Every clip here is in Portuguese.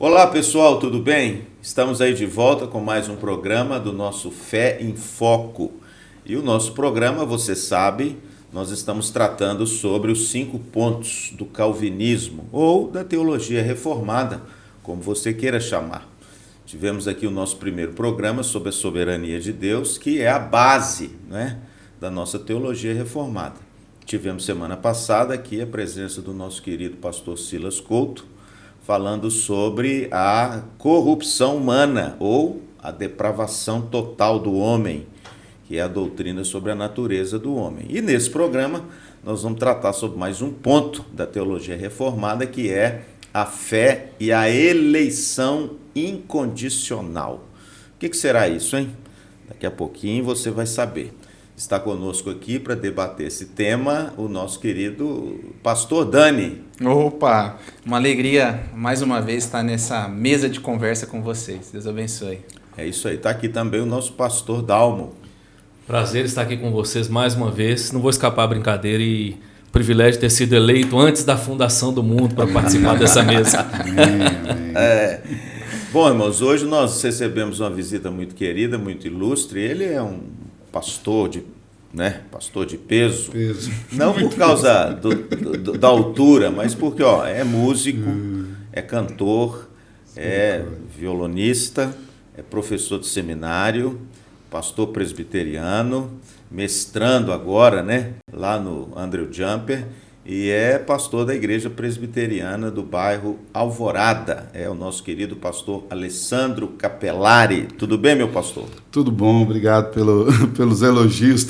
Olá pessoal, tudo bem? Estamos aí de volta com mais um programa do nosso Fé em Foco. E o nosso programa, você sabe, nós estamos tratando sobre os 5 pontos do calvinismo ou da teologia reformada, como você queira chamar. Tivemos aqui o nosso primeiro programa sobre a soberania de Deus, que é a base, né, da nossa teologia reformada. Tivemos semana passada aqui a presença do nosso querido pastor Silas Couto, falando sobre a corrupção humana ou a depravação total do homem, que é a doutrina sobre a natureza do homem. E nesse programa nós vamos tratar sobre mais um ponto da teologia reformada, que é a fé e a eleição incondicional. O que será isso, hein? Daqui a pouquinho você vai saber. Está conosco aqui para debater esse tema o nosso querido pastor Dani. Opa, uma alegria mais uma vez estar nessa mesa de conversa com vocês. Deus abençoe. É isso aí, está aqui também o nosso pastor Dalmo. Prazer estar aqui com vocês mais uma vez. Não vou escapar a brincadeira e o privilégio de ter sido eleito antes da fundação do mundo para participar dessa mesa. Bom, irmãos, hoje nós recebemos uma visita muito querida, muito ilustre. Ele é um pastor de peso. Não por causa da altura, mas porque é músico, é cantor, é violonista, é professor de seminário, pastor presbiteriano, mestrando agora, lá no Andrew Jumper, e é pastor da igreja presbiteriana do bairro Alvorada. É o nosso querido pastor Alessandro Capelari. Tudo bem, meu pastor? Tudo bom, obrigado pelos elogios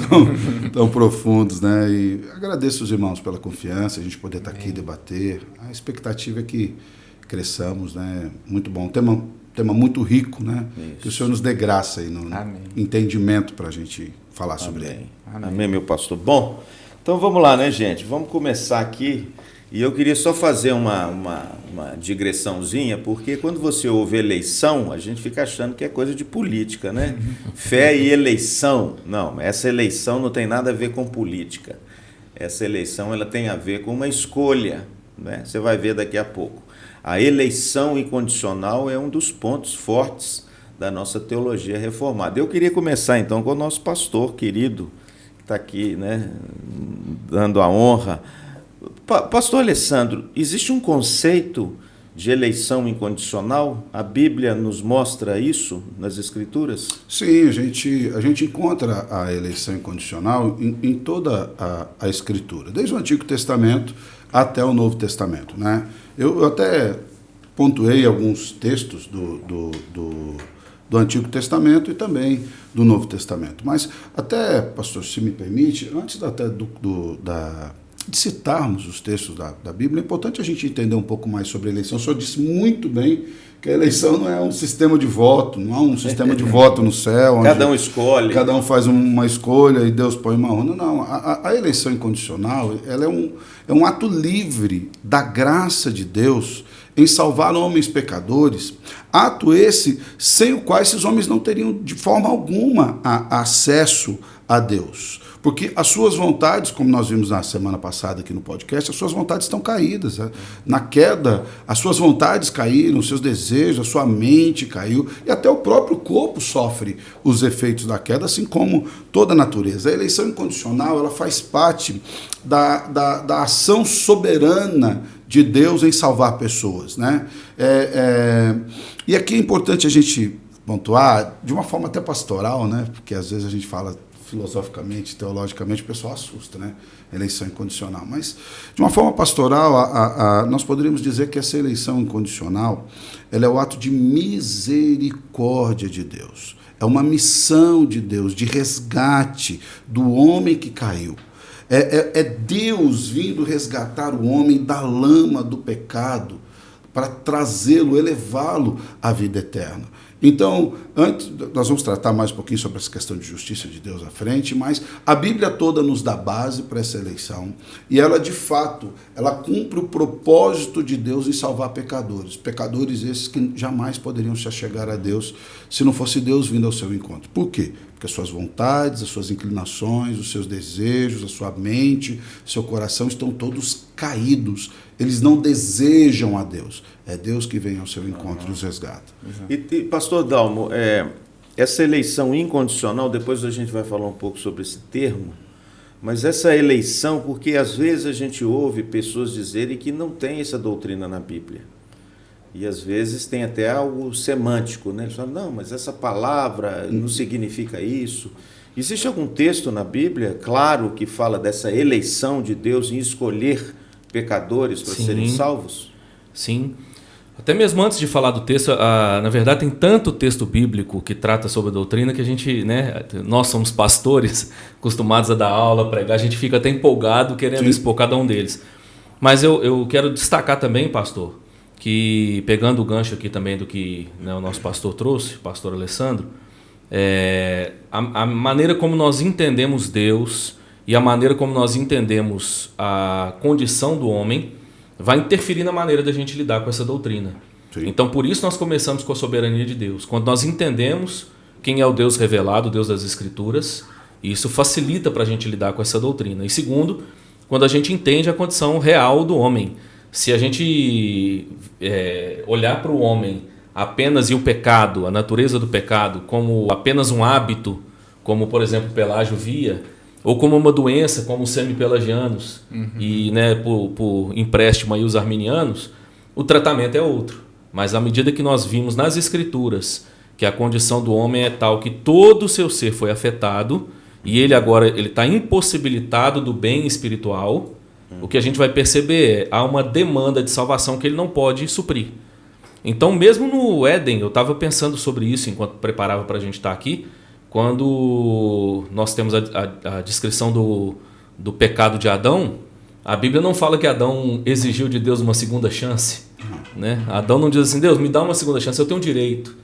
tão profundos, né? E agradeço os irmãos pela confiança, a gente poder estar aqui, debater. A expectativa é que cresçamos, né? Muito bom. Tema muito rico, né? Isso. Que o Senhor nos dê graça aí no entendimento para a gente falar sobre ele. Amém, meu pastor. Bom, então vamos lá, né, gente? Vamos começar aqui. E eu queria só fazer uma digressãozinha, porque quando você ouve eleição, a gente fica achando que é coisa de política, né? Fé e eleição. Não, essa eleição não tem nada a ver com política. Essa eleição ela tem a ver com uma escolha, né? Você vai ver daqui a pouco. A eleição incondicional é um dos pontos fortes da nossa teologia reformada. Eu queria começar então com o nosso pastor querido, está aqui, né, dando a honra. Pastor Alessandro, existe um conceito de eleição incondicional? A Bíblia nos mostra isso nas Escrituras? Sim, a gente encontra a eleição incondicional em toda a Escritura, desde o Antigo Testamento até o Novo Testamento, né? Eu até pontuei alguns textos do Antigo Testamento e também do Novo Testamento. Mas até, pastor, se me permite, antes até de citarmos os textos da Bíblia, é importante a gente entender um pouco mais sobre a eleição. O senhor disse muito bem que a eleição não é um sistema de voto, não há um sistema de voto no céu. Cada um escolhe. Cada um faz uma escolha e Deus põe uma urna. Não, a eleição incondicional ela é um ato livre da graça de Deus em salvar homens pecadores, ato esse sem o qual esses homens não teriam de forma alguma acesso a Deus. Porque as suas vontades, como nós vimos na semana passada aqui no podcast, as suas vontades estão caídas. Né? Na queda, as suas vontades caíram, os seus desejos, a sua mente caiu, e até o próprio corpo sofre os efeitos da queda, assim como toda a natureza. A eleição incondicional ela faz parte da ação soberana de Deus em salvar pessoas, né? E aqui é importante a gente pontuar, de uma forma até pastoral, né? Porque às vezes a gente fala filosoficamente, teologicamente, o pessoal assusta, né? Eleição incondicional. Mas, de uma forma pastoral, nós poderíamos dizer que essa eleição incondicional ela é o ato de misericórdia de Deus. É uma missão de Deus, de resgate do homem que caiu. É Deus vindo resgatar o homem da lama do pecado para trazê-lo, elevá-lo à vida eterna. Então, antes, nós vamos tratar mais um pouquinho sobre essa questão de justiça de Deus à frente, mas a Bíblia toda nos dá base para essa eleição e ela, de fato, ela cumpre o propósito de Deus em salvar pecadores. Pecadores esses que jamais poderiam se achegar a Deus se não fosse Deus vindo ao seu encontro. Por quê? Porque as suas vontades, as suas inclinações, os seus desejos, a sua mente, seu coração estão todos caídos. Eles não desejam a Deus. É Deus que vem ao seu encontro e os resgata. E pastor Dalmo, essa eleição incondicional, depois a gente vai falar um pouco sobre esse termo, mas essa eleição, porque às vezes a gente ouve pessoas dizerem que não tem essa doutrina na Bíblia. E às vezes tem até algo semântico, né? Eles falam, não, mas essa palavra não significa isso. Existe algum texto na Bíblia, claro, que fala dessa eleição de Deus em escolher pecadores para serem salvos? Sim. Até mesmo antes de falar do texto, na verdade tem tanto texto bíblico que trata sobre a doutrina que a gente, né, nós somos pastores, acostumados a dar aula, pregar, a gente fica até empolgado querendo expor cada um deles. Mas eu quero destacar também, pastor, que pegando o gancho aqui também do que, né, o nosso pastor trouxe, o pastor Alessandro, a maneira como nós entendemos Deus e a maneira como nós entendemos a condição do homem vai interferir na maneira da gente lidar com essa doutrina. Sim. Então, por isso nós começamos com a soberania de Deus. Quando nós entendemos quem é o Deus revelado, o Deus das Escrituras, isso facilita para a gente lidar com essa doutrina. E segundo, quando a gente entende a condição real do homem. Se a gente olhar para o homem apenas e o pecado, a natureza do pecado, como apenas um hábito, como, por exemplo, Pelágio via, ou como uma doença, como os semi-pelagianos, e, né, por empréstimo aí os arminianos, o tratamento é outro. Mas à medida que nós vimos nas Escrituras que a condição do homem é tal que todo o seu ser foi afetado, e ele agora está impossibilitado do bem espiritual, o que a gente vai perceber há uma demanda de salvação que ele não pode suprir. Então, mesmo no Éden, eu estava pensando sobre isso enquanto preparava para a gente estar aqui, quando nós temos a descrição do pecado de Adão, a Bíblia não fala que Adão exigiu de Deus uma segunda chance. Né? Adão não diz assim, Deus, me dá uma segunda chance, eu tenho direito.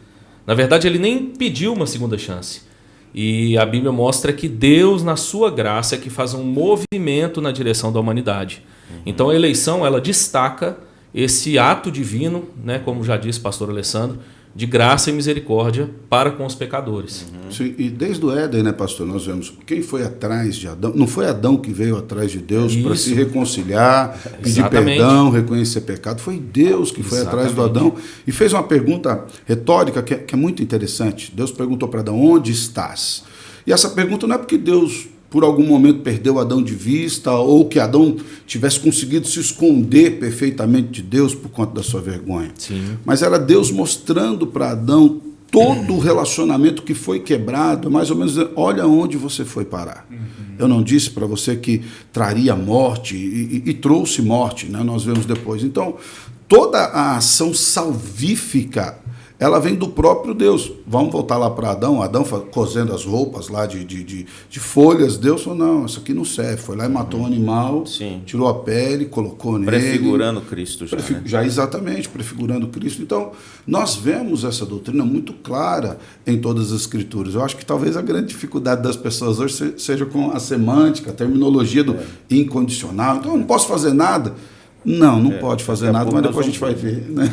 Na verdade, ele nem pediu uma segunda chance. E a Bíblia mostra que Deus, na sua graça, é que faz um movimento na direção da humanidade. Então a eleição, ela destaca esse ato divino, né, como já disse o pastor Alessandro, de graça e misericórdia para com os pecadores. Sim, e desde o Éden, né, pastor, nós vemos quem foi atrás de Adão. Não foi Adão que veio atrás de Deus para se reconciliar, pedir perdão, reconhecer pecado. Foi Deus que foi atrás do Adão e fez uma pergunta retórica que é muito interessante. Deus perguntou para Adão, onde estás? E essa pergunta não é porque Deus, por algum momento, perdeu Adão de vista ou que Adão tivesse conseguido se esconder perfeitamente de Deus por conta da sua vergonha. Sim. Mas era Deus mostrando para Adão todo o relacionamento que foi quebrado, mais ou menos, olha onde você foi parar. Eu não disse para você que traria morte e trouxe morte, né? Nós vemos depois. Então, toda a ação salvífica, ela vem do próprio Deus. Vamos voltar lá para Adão. Adão cozendo as roupas lá de folhas. Deus falou, não, isso aqui não serve. Foi lá e matou um animal, tirou a pele, colocou nele. Prefigurando Cristo já, né? Já exatamente, prefigurando Cristo. Então, nós vemos essa doutrina muito clara em todas as Escrituras. Eu acho que talvez a grande dificuldade das pessoas hoje seja com a semântica, a terminologia do incondicional. Então, eu não posso fazer nada. Não pode fazer nada, mas depois a gente vai ver. Né?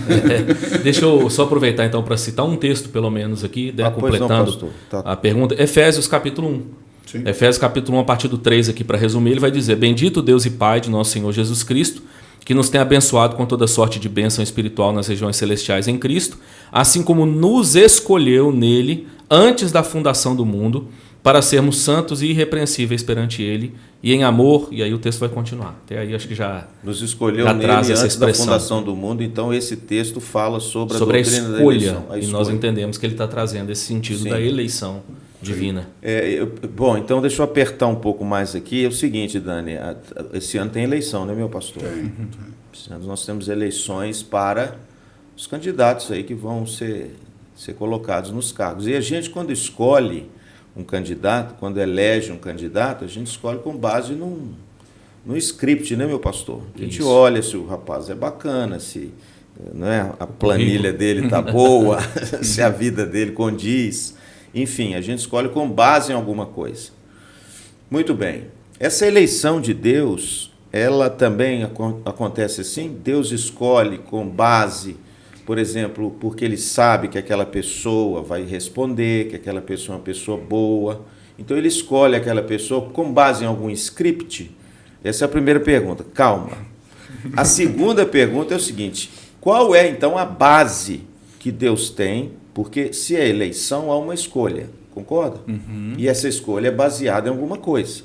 Deixa eu só aproveitar então para citar um texto, pelo menos, aqui, né, completando a pergunta. Efésios capítulo 1. Sim. Efésios capítulo 1, a partir do 3 aqui, para resumir, ele vai dizer, bendito Deus e Pai de nosso Senhor Jesus Cristo, que nos tem abençoado com toda sorte de bênção espiritual nas regiões celestiais em Cristo, assim como nos escolheu nele antes da fundação do mundo, para sermos santos e irrepreensíveis perante Ele, e em amor, e aí o texto vai continuar. Até aí acho que já nos escolheu já nele traz essa antes da expressão. Fundação do mundo, então esse texto fala sobre a doutrina escolha, da eleição. E nós entendemos que ele está trazendo esse sentido da eleição divina. Bom, então deixa eu apertar um pouco mais aqui. É o seguinte, Dani, esse ano tem eleição, né, meu pastor? Esse ano nós temos eleições para os candidatos aí que vão ser colocados nos cargos. E a gente, quando escolhe um candidato, quando elege um candidato, a gente escolhe com base num script, né, meu pastor? A gente olha se o rapaz é bacana, se, né, a planilha dele está boa, se a vida dele condiz. Enfim, a gente escolhe com base em alguma coisa. Muito bem. Essa eleição de Deus, ela também acontece assim? Deus escolhe com base por exemplo, porque ele sabe que aquela pessoa vai responder, que aquela pessoa é uma pessoa boa. Então ele escolhe aquela pessoa com base em algum script? Essa é a primeira pergunta. Calma. A segunda pergunta é o seguinte: qual é então a base que Deus tem? Porque se é eleição, há uma escolha, concorda? Uhum. E essa escolha é baseada em alguma coisa.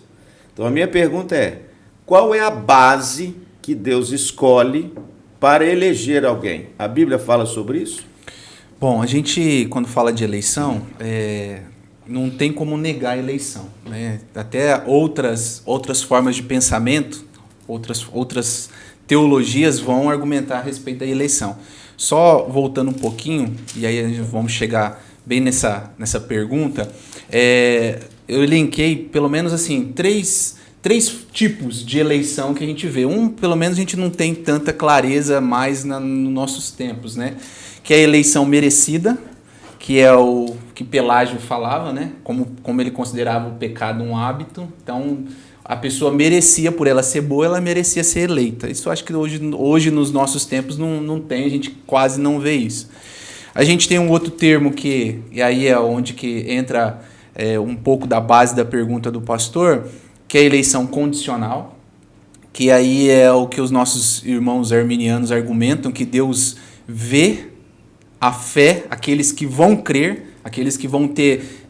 Então a minha pergunta é: qual é a base que Deus escolhe para eleger alguém? A Bíblia fala sobre isso? Bom, a gente, quando fala de eleição, não tem como negar a eleição, né? Até outras formas de pensamento, outras teologias vão argumentar a respeito da eleição. Só voltando um pouquinho, e aí vamos chegar bem nessa pergunta, eu elenquei pelo menos assim três tipos de eleição que a gente vê. Pelo menos a gente não tem tanta clareza mais nos nossos tempos, né? Que é a eleição merecida, que é o que Pelágio falava, né? Como ele considerava o pecado um hábito. Então, a pessoa merecia, por ela ser boa, ela merecia ser eleita. Isso eu acho que hoje nos nossos tempos não tem, a gente quase não vê isso. A gente tem um outro termo e aí é onde que entra um pouco da base da pergunta do pastor, que é a eleição condicional, que aí é o que os nossos irmãos arminianos argumentam, que Deus vê a fé, aqueles que vão crer, aqueles que vão ter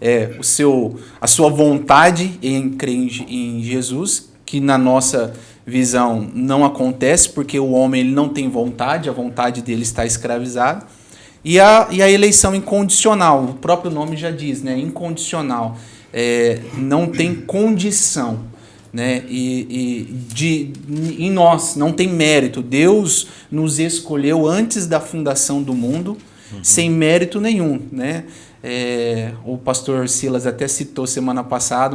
a sua vontade em crer em Jesus, que na nossa visão não acontece, porque o homem ele não tem vontade, a vontade dele está escravizada. E a eleição incondicional, o próprio nome já diz, né? Incondicional, não tem condição, né? Em nós, não tem mérito. Deus nos escolheu antes da fundação do mundo, sem mérito nenhum, né? O pastor Silas até citou semana passada,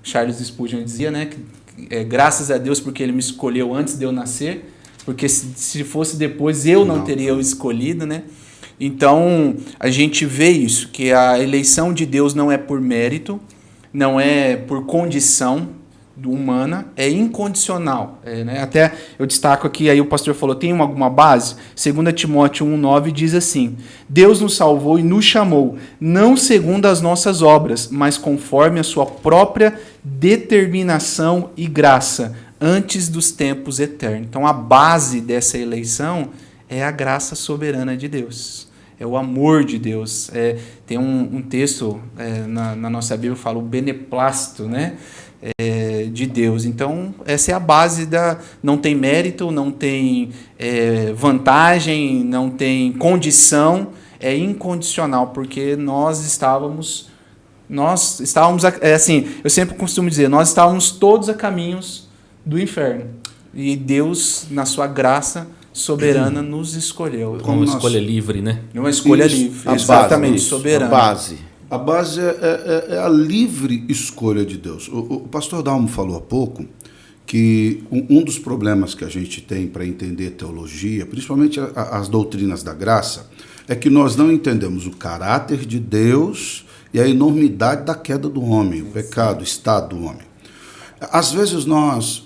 Charles Spurgeon dizia, né, que graças a Deus porque ele me escolheu antes de eu nascer, porque se fosse depois eu não teria o escolhido, né? Então a gente vê isso, que a eleição de Deus não é por mérito, não é por condição humana, é incondicional, né? Até eu destaco aqui, aí o pastor falou, tem alguma base? 2 Timóteo 1,9 diz assim: Deus nos salvou e nos chamou, não segundo as nossas obras, mas conforme a sua própria determinação e graça, antes dos tempos eternos. Então a base dessa eleição é a graça soberana de Deus, é o amor de Deus. Tem um texto na nossa Bíblia que fala o beneplácito, né? De Deus. Então, essa é a base não tem mérito, não tem vantagem, não tem condição, é incondicional, porque nós estávamos assim, eu sempre costumo dizer, nós estávamos todos a caminhos do inferno, e Deus, na sua graça soberana, nos escolheu. Uma escolha livre, né? Uma escolha livre, exatamente, soberana. A base é a livre escolha de Deus. O pastor Dalmo falou há pouco que um dos problemas que a gente tem para entender teologia, principalmente as doutrinas da graça, é que nós não entendemos o caráter de Deus e a enormidade da queda do homem, o pecado, o estado do homem. Às vezes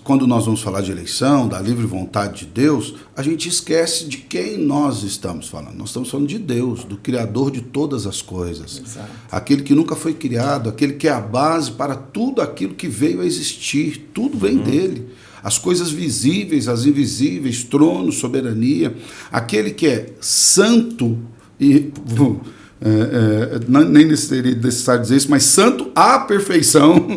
quando nós vamos falar de eleição, da livre vontade de Deus, a gente esquece de quem nós estamos falando. Nós estamos falando de Deus, do Criador de todas as coisas. Exato. Aquele que nunca foi criado, aquele que é a base para tudo aquilo que veio a existir. Tudo vem dele. As coisas visíveis, as invisíveis, trono, soberania. Aquele que é santo e... nem seria necessário dizer isso, mas santo à perfeição,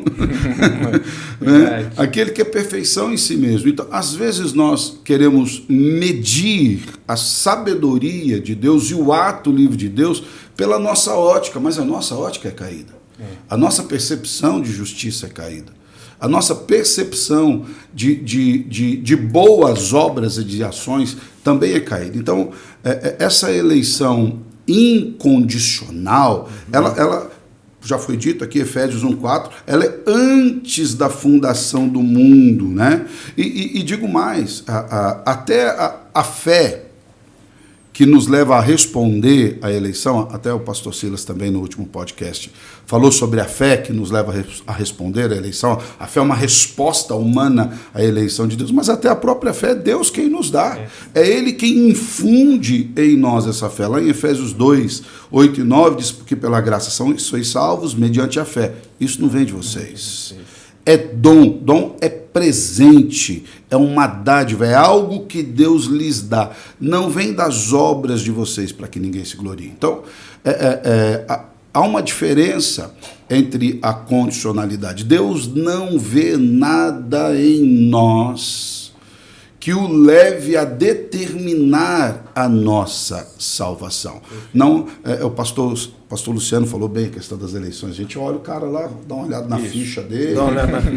né? Aquele que é perfeição em si mesmo. Então, às vezes nós queremos medir a sabedoria de Deus e o ato livre de Deus pela nossa ótica, mas a nossa ótica é caída. A nossa percepção de justiça é caída. A nossa percepção de boas obras e de ações também é caída. Então, essa eleição incondicional, ela já foi dito aqui, Efésios 1,4, ela é antes da fundação do mundo, né? E digo mais, até a fé que nos leva a responder à eleição, até o pastor Silas também no último podcast falou sobre a fé que nos leva a responder à eleição. A fé é uma resposta humana à eleição de Deus, mas até a própria fé é Deus quem nos dá. É Ele quem infunde em nós essa fé. Lá em Efésios 2, 8 e 9 diz, porque pela graça sois salvos mediante a fé. Isso não vem de vocês. É dom é presente, é uma dádiva, é algo que Deus lhes dá. Não vem das obras de vocês para que ninguém se glorie. Então, há uma diferença entre a condicionalidade. Deus não vê nada em nós que o leve a determinar a nossa salvação. Não, o pastor Luciano falou bem a questão das eleições. A gente olha o cara lá, dá uma olhada na ficha dele.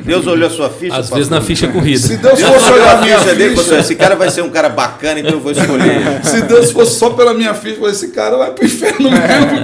Deus olhou a sua ficha. Às vezes na ficha corrida. Se Deus fosse olhar a minha ficha dele, esse cara vai ser um cara bacana, então eu vou escolher. Se Deus fosse só pela minha ficha, esse cara vai pro inferno mesmo.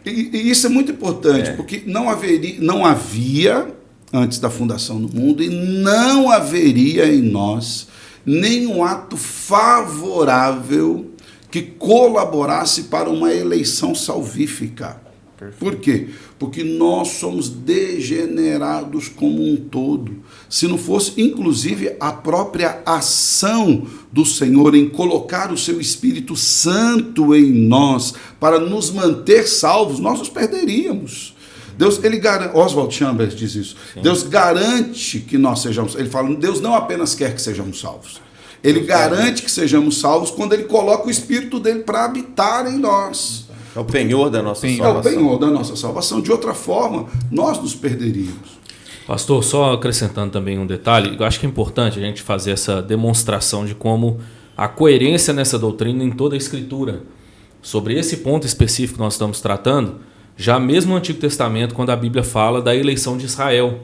E isso é muito importante, porque não havia antes da fundação do mundo, e não haveria em nós nenhum ato favorável que colaborasse para uma eleição salvífica. Perfeito. Por quê? Porque nós somos degenerados como um todo. Se não fosse, inclusive, a própria ação do Senhor em colocar o seu Espírito Santo em nós para nos manter salvos, nós nos perderíamos. Deus, ele garante, Oswald Chambers diz isso. Sim. Deus garante que nós sejamos. Ele fala, Deus não apenas quer que sejamos salvos. Ele garante que sejamos salvos quando ele coloca o Espírito dele para habitar em nós. É o penhor da nossa salvação. É o penhor da nossa salvação. De outra forma, nós nos perderíamos. Pastor, só acrescentando também um detalhe, eu acho que é importante a gente fazer essa demonstração de como a coerência nessa doutrina em toda a Escritura. Sobre esse ponto específico que nós estamos tratando, já mesmo no Antigo Testamento, quando a Bíblia fala da eleição de Israel.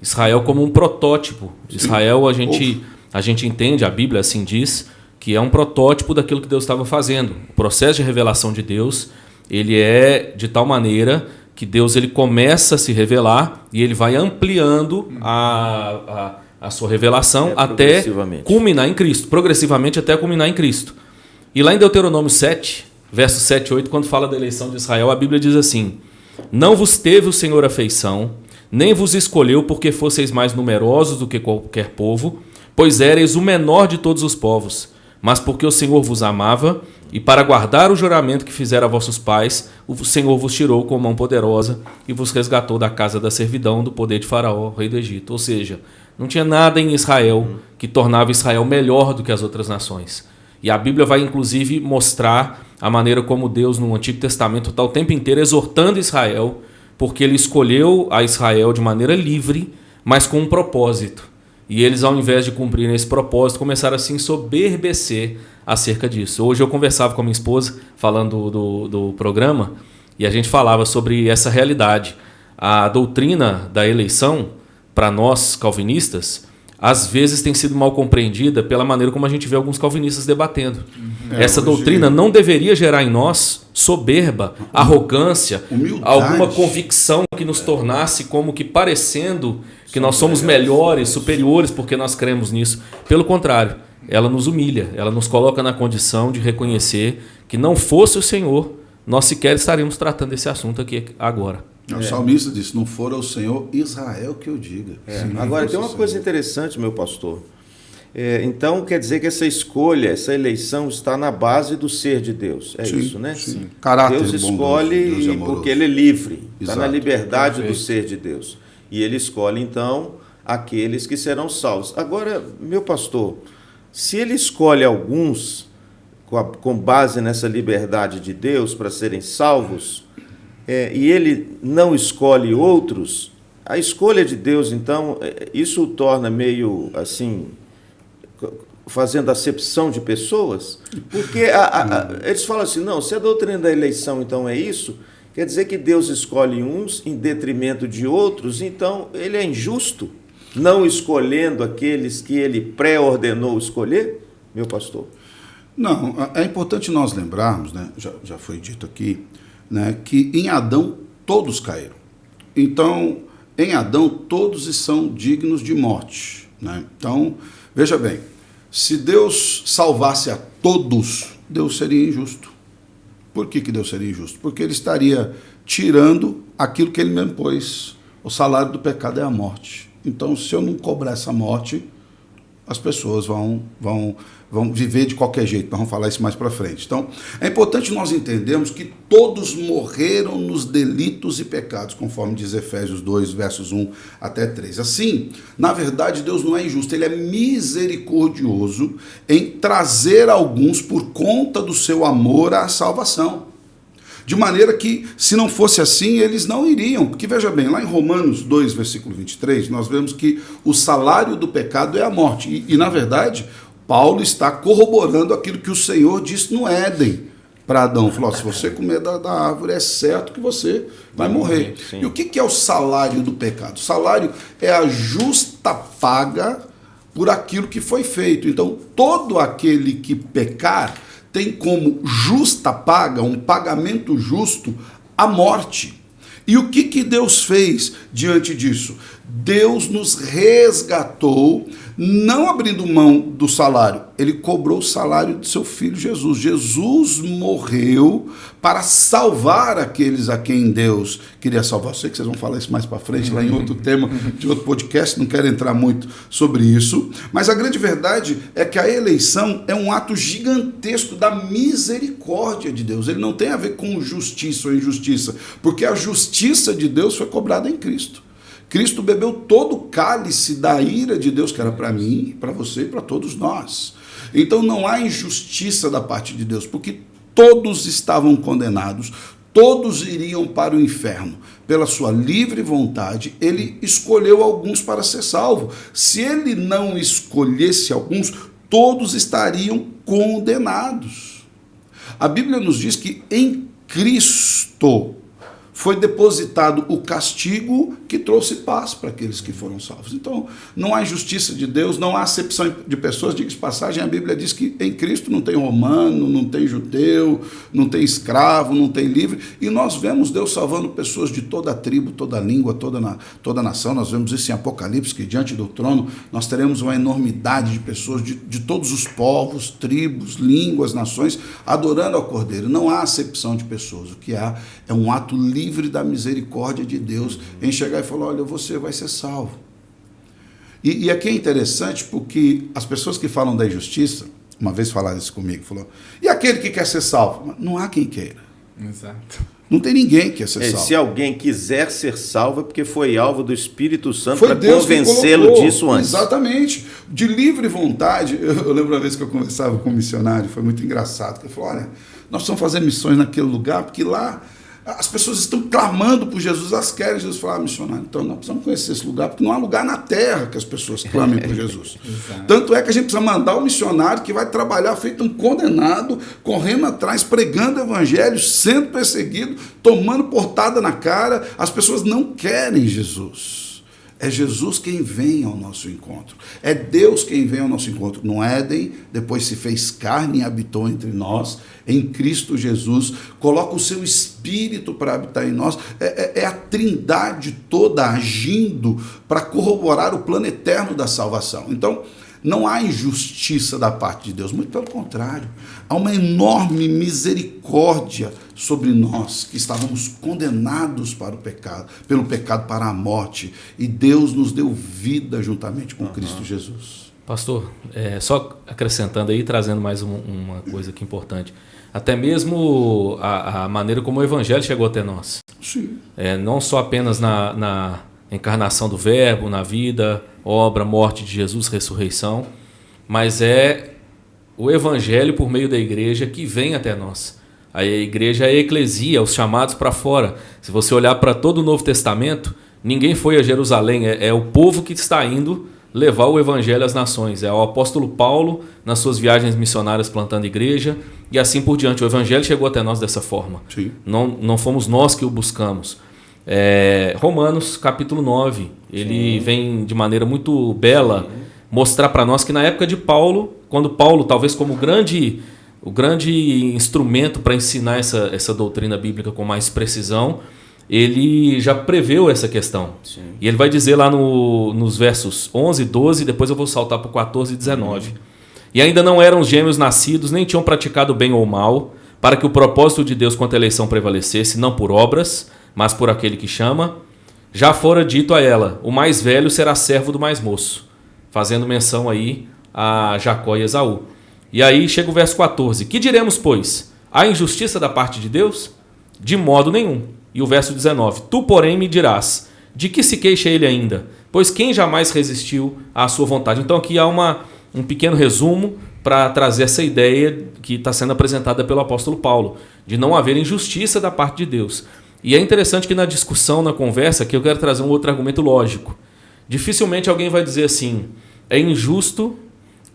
Israel como um protótipo. Israel, a gente entende, a Bíblia assim diz, que é um protótipo daquilo que Deus estava fazendo. O processo de revelação de Deus, ele é de tal maneira que Deus ele começa a se revelar e ele vai ampliando a sua revelação até culminar em Cristo. Progressivamente até culminar em Cristo. E lá em Deuteronômio 7... verso 7 e 8, quando fala da eleição de Israel, a Bíblia diz assim: não vos teve o Senhor afeição, nem vos escolheu porque fosseis mais numerosos do que qualquer povo, pois éreis o menor de todos os povos, mas porque o Senhor vos amava, e para guardar o juramento que fizera a vossos pais, o Senhor vos tirou com mão poderosa e vos resgatou da casa da servidão, do poder de Faraó, rei do Egito. Ou seja, não tinha nada em Israel que tornava Israel melhor do que as outras nações. E a Bíblia vai, inclusive, mostrar a maneira como Deus, no Antigo Testamento, está o tempo inteiro exortando Israel, porque ele escolheu a Israel de maneira livre, mas com um propósito. E eles, ao invés de cumprirem esse propósito, começaram a se ensoberbecer acerca disso. Hoje eu conversava com a minha esposa, falando do programa, e a gente falava sobre essa realidade. A doutrina da eleição, para nós calvinistas, às vezes tem sido mal compreendida pela maneira como a gente vê alguns calvinistas debatendo. Essa doutrina não deveria gerar em nós soberba, arrogância, humildade, alguma convicção que nos tornasse como que parecendo que nós somos melhores, superiores, porque nós cremos nisso. Pelo contrário, ela nos humilha, ela nos coloca na condição de reconhecer que não fosse o Senhor, nós sequer estaríamos tratando desse assunto aqui agora. O salmista disse, não for ao Senhor Israel que eu diga. Agora, tem uma coisa interessante, meu pastor. Então, quer dizer que essa escolha, essa eleição está na base do ser de Deus. Sim, isso, né? Sim. Caráter Deus escolhe Deus porque ele é livre. Está na liberdade Perfeito. do ser de Deus. E ele escolhe, então, aqueles que serão salvos. Agora, meu pastor, se ele escolhe alguns com base nessa liberdade de Deus para serem salvos, e ele não escolhe outros, a escolha de Deus, então, isso o torna meio assim, fazendo acepção de pessoas, porque eles falam assim, não, se a doutrina da eleição então é isso, quer dizer que Deus escolhe uns em detrimento de outros, então ele é injusto, não escolhendo aqueles que ele pré-ordenou escolher, meu pastor? Não, é importante nós lembrarmos, né, já foi dito aqui, né, que em Adão todos caíram. Então, em Adão todos são dignos de morte. Né? Então, veja bem, Se Deus salvasse a todos, Deus seria injusto. Por que Deus seria injusto? Porque ele estaria tirando aquilo que ele mesmo pôs. O salário do pecado é a morte. Então, se eu não cobrar essa morte, as pessoas vão viver de qualquer jeito. Vamos falar isso mais para frente. Então, é importante nós entendermos que todos morreram nos delitos e pecados, conforme diz Efésios 2, versos 1 até 3. Assim, na verdade, Deus não é injusto, ele é misericordioso em trazer alguns por conta do seu amor à salvação. De maneira que, se não fosse assim, eles não iriam. Porque, veja bem, lá em Romanos 2, versículo 23, nós vemos que o salário do pecado é a morte. E na verdade, Paulo está corroborando aquilo que o Senhor disse no Éden para Adão. Falou, se você comer da árvore, é certo que você vai morrer. Sim. E o que é o salário do pecado? O salário é a justa paga por aquilo que foi feito. Então, todo aquele que pecar tem como justa paga, um pagamento justo, a morte. E o que Deus fez diante disso? Deus nos resgatou, não abrindo mão do salário, ele cobrou o salário de seu filho Jesus. Jesus morreu para salvar aqueles a quem Deus queria salvar. Eu sei que vocês vão falar isso mais para frente, lá em outro tema, de outro podcast, não quero entrar muito sobre isso, mas a grande verdade é que a eleição é um ato gigantesco da misericórdia de Deus. Ele não tem a ver com justiça ou injustiça, porque a justiça de Deus foi cobrada em Cristo. Cristo bebeu todo o cálice da ira de Deus, que era para mim, para você e para todos nós. Então não há injustiça da parte de Deus, porque todos estavam condenados, todos iriam para o inferno. Pela sua livre vontade, ele escolheu alguns para ser salvo. Se ele não escolhesse alguns, todos estariam condenados. A Bíblia nos diz que em Cristo foi depositado o castigo que trouxe paz para aqueles que foram salvos. Então, não há injustiça de Deus, não há acepção de pessoas. Diga-se passagem, a Bíblia diz que em Cristo não tem romano, não tem judeu, não tem escravo, não tem livre. E nós vemos Deus salvando pessoas de toda a tribo, toda a língua, toda a nação. Nós vemos isso em Apocalipse, que diante do trono nós teremos uma enormidade de pessoas de todos os povos, tribos, línguas, nações, adorando ao Cordeiro. Não há acepção de pessoas. O que há é um ato livre da misericórdia de Deus em chegar e falar, olha, você vai ser salvo. E aqui é interessante porque as pessoas que falam da injustiça, uma vez falaram isso comigo, falou, e aquele que quer ser salvo? Não há quem queira. Exato. Não tem ninguém que quer ser salvo. Se alguém quiser ser salvo é porque foi alvo do Espírito Santo Foi para Deus convencê-lo disso antes. Exatamente. De livre vontade, eu lembro uma vez que eu conversava com um missionário, foi muito engraçado, que ele falou, olha, nós precisamos fazer missões naquele lugar, porque lá as pessoas estão clamando por Jesus, elas querem Jesus. Falar, missionário, então nós precisamos conhecer esse lugar, porque não há lugar na terra que as pessoas clamem por Jesus. Tanto é que a gente precisa mandar um missionário que vai trabalhar feito um condenado, correndo atrás, pregando o evangelho, sendo perseguido, tomando portada na cara. As pessoas não querem Jesus. É Jesus quem vem ao nosso encontro. É Deus quem vem ao nosso encontro. No Éden, depois se fez carne e habitou entre nós. Em Cristo Jesus, coloca o seu Espírito para habitar em nós. É a trindade toda agindo para corroborar o plano eterno da salvação. Então, não há injustiça da parte de Deus, muito pelo contrário. Há uma enorme misericórdia sobre nós, que estávamos condenados para o pecado, pelo pecado para a morte. E Deus nos deu vida juntamente com Cristo Jesus. Pastor, só acrescentando aí, trazendo mais uma coisa aqui importante. Até mesmo a maneira como o Evangelho chegou até nós. Sim. Não só apenas na encarnação do Verbo, na vida, obra, morte de Jesus, ressurreição, mas é o Evangelho por meio da igreja que vem até nós. A igreja é a eclesia, os chamados para fora. Se você olhar para todo o Novo Testamento, ninguém foi a Jerusalém, é o povo que está indo levar o Evangelho às nações. É o apóstolo Paulo, nas suas viagens missionárias, plantando igreja, e assim por diante. O Evangelho chegou até nós dessa forma. Sim. Não fomos nós que o buscamos. Romanos capítulo 9, ele vem de maneira muito bela mostrar para nós que na época de Paulo, quando Paulo, talvez como o grande instrumento para ensinar essa doutrina bíblica com mais precisão, ele já preveu essa questão. Sim. E ele vai dizer lá nos versos 11 e 12, depois eu vou saltar para o 14 e 19. e ainda não eram gêmeos nascidos, nem tinham praticado bem ou mal, para que o propósito de Deus quanto à eleição prevalecesse, não por obras, mas por aquele que chama, já fora dito a ela: o mais velho será servo do mais moço, fazendo menção aí a Jacó e Esaú. E aí chega o verso 14: que diremos, pois? Há injustiça da parte de Deus? De modo nenhum. E o verso 19: tu, porém, me dirás: de que se queixa ele ainda? Pois quem jamais resistiu à sua vontade? Então aqui há um pequeno resumo para trazer essa ideia que está sendo apresentada pelo apóstolo Paulo, de não haver injustiça da parte de Deus. E é interessante que na discussão, na conversa, que eu quero trazer um outro argumento lógico. Dificilmente alguém vai dizer assim: é injusto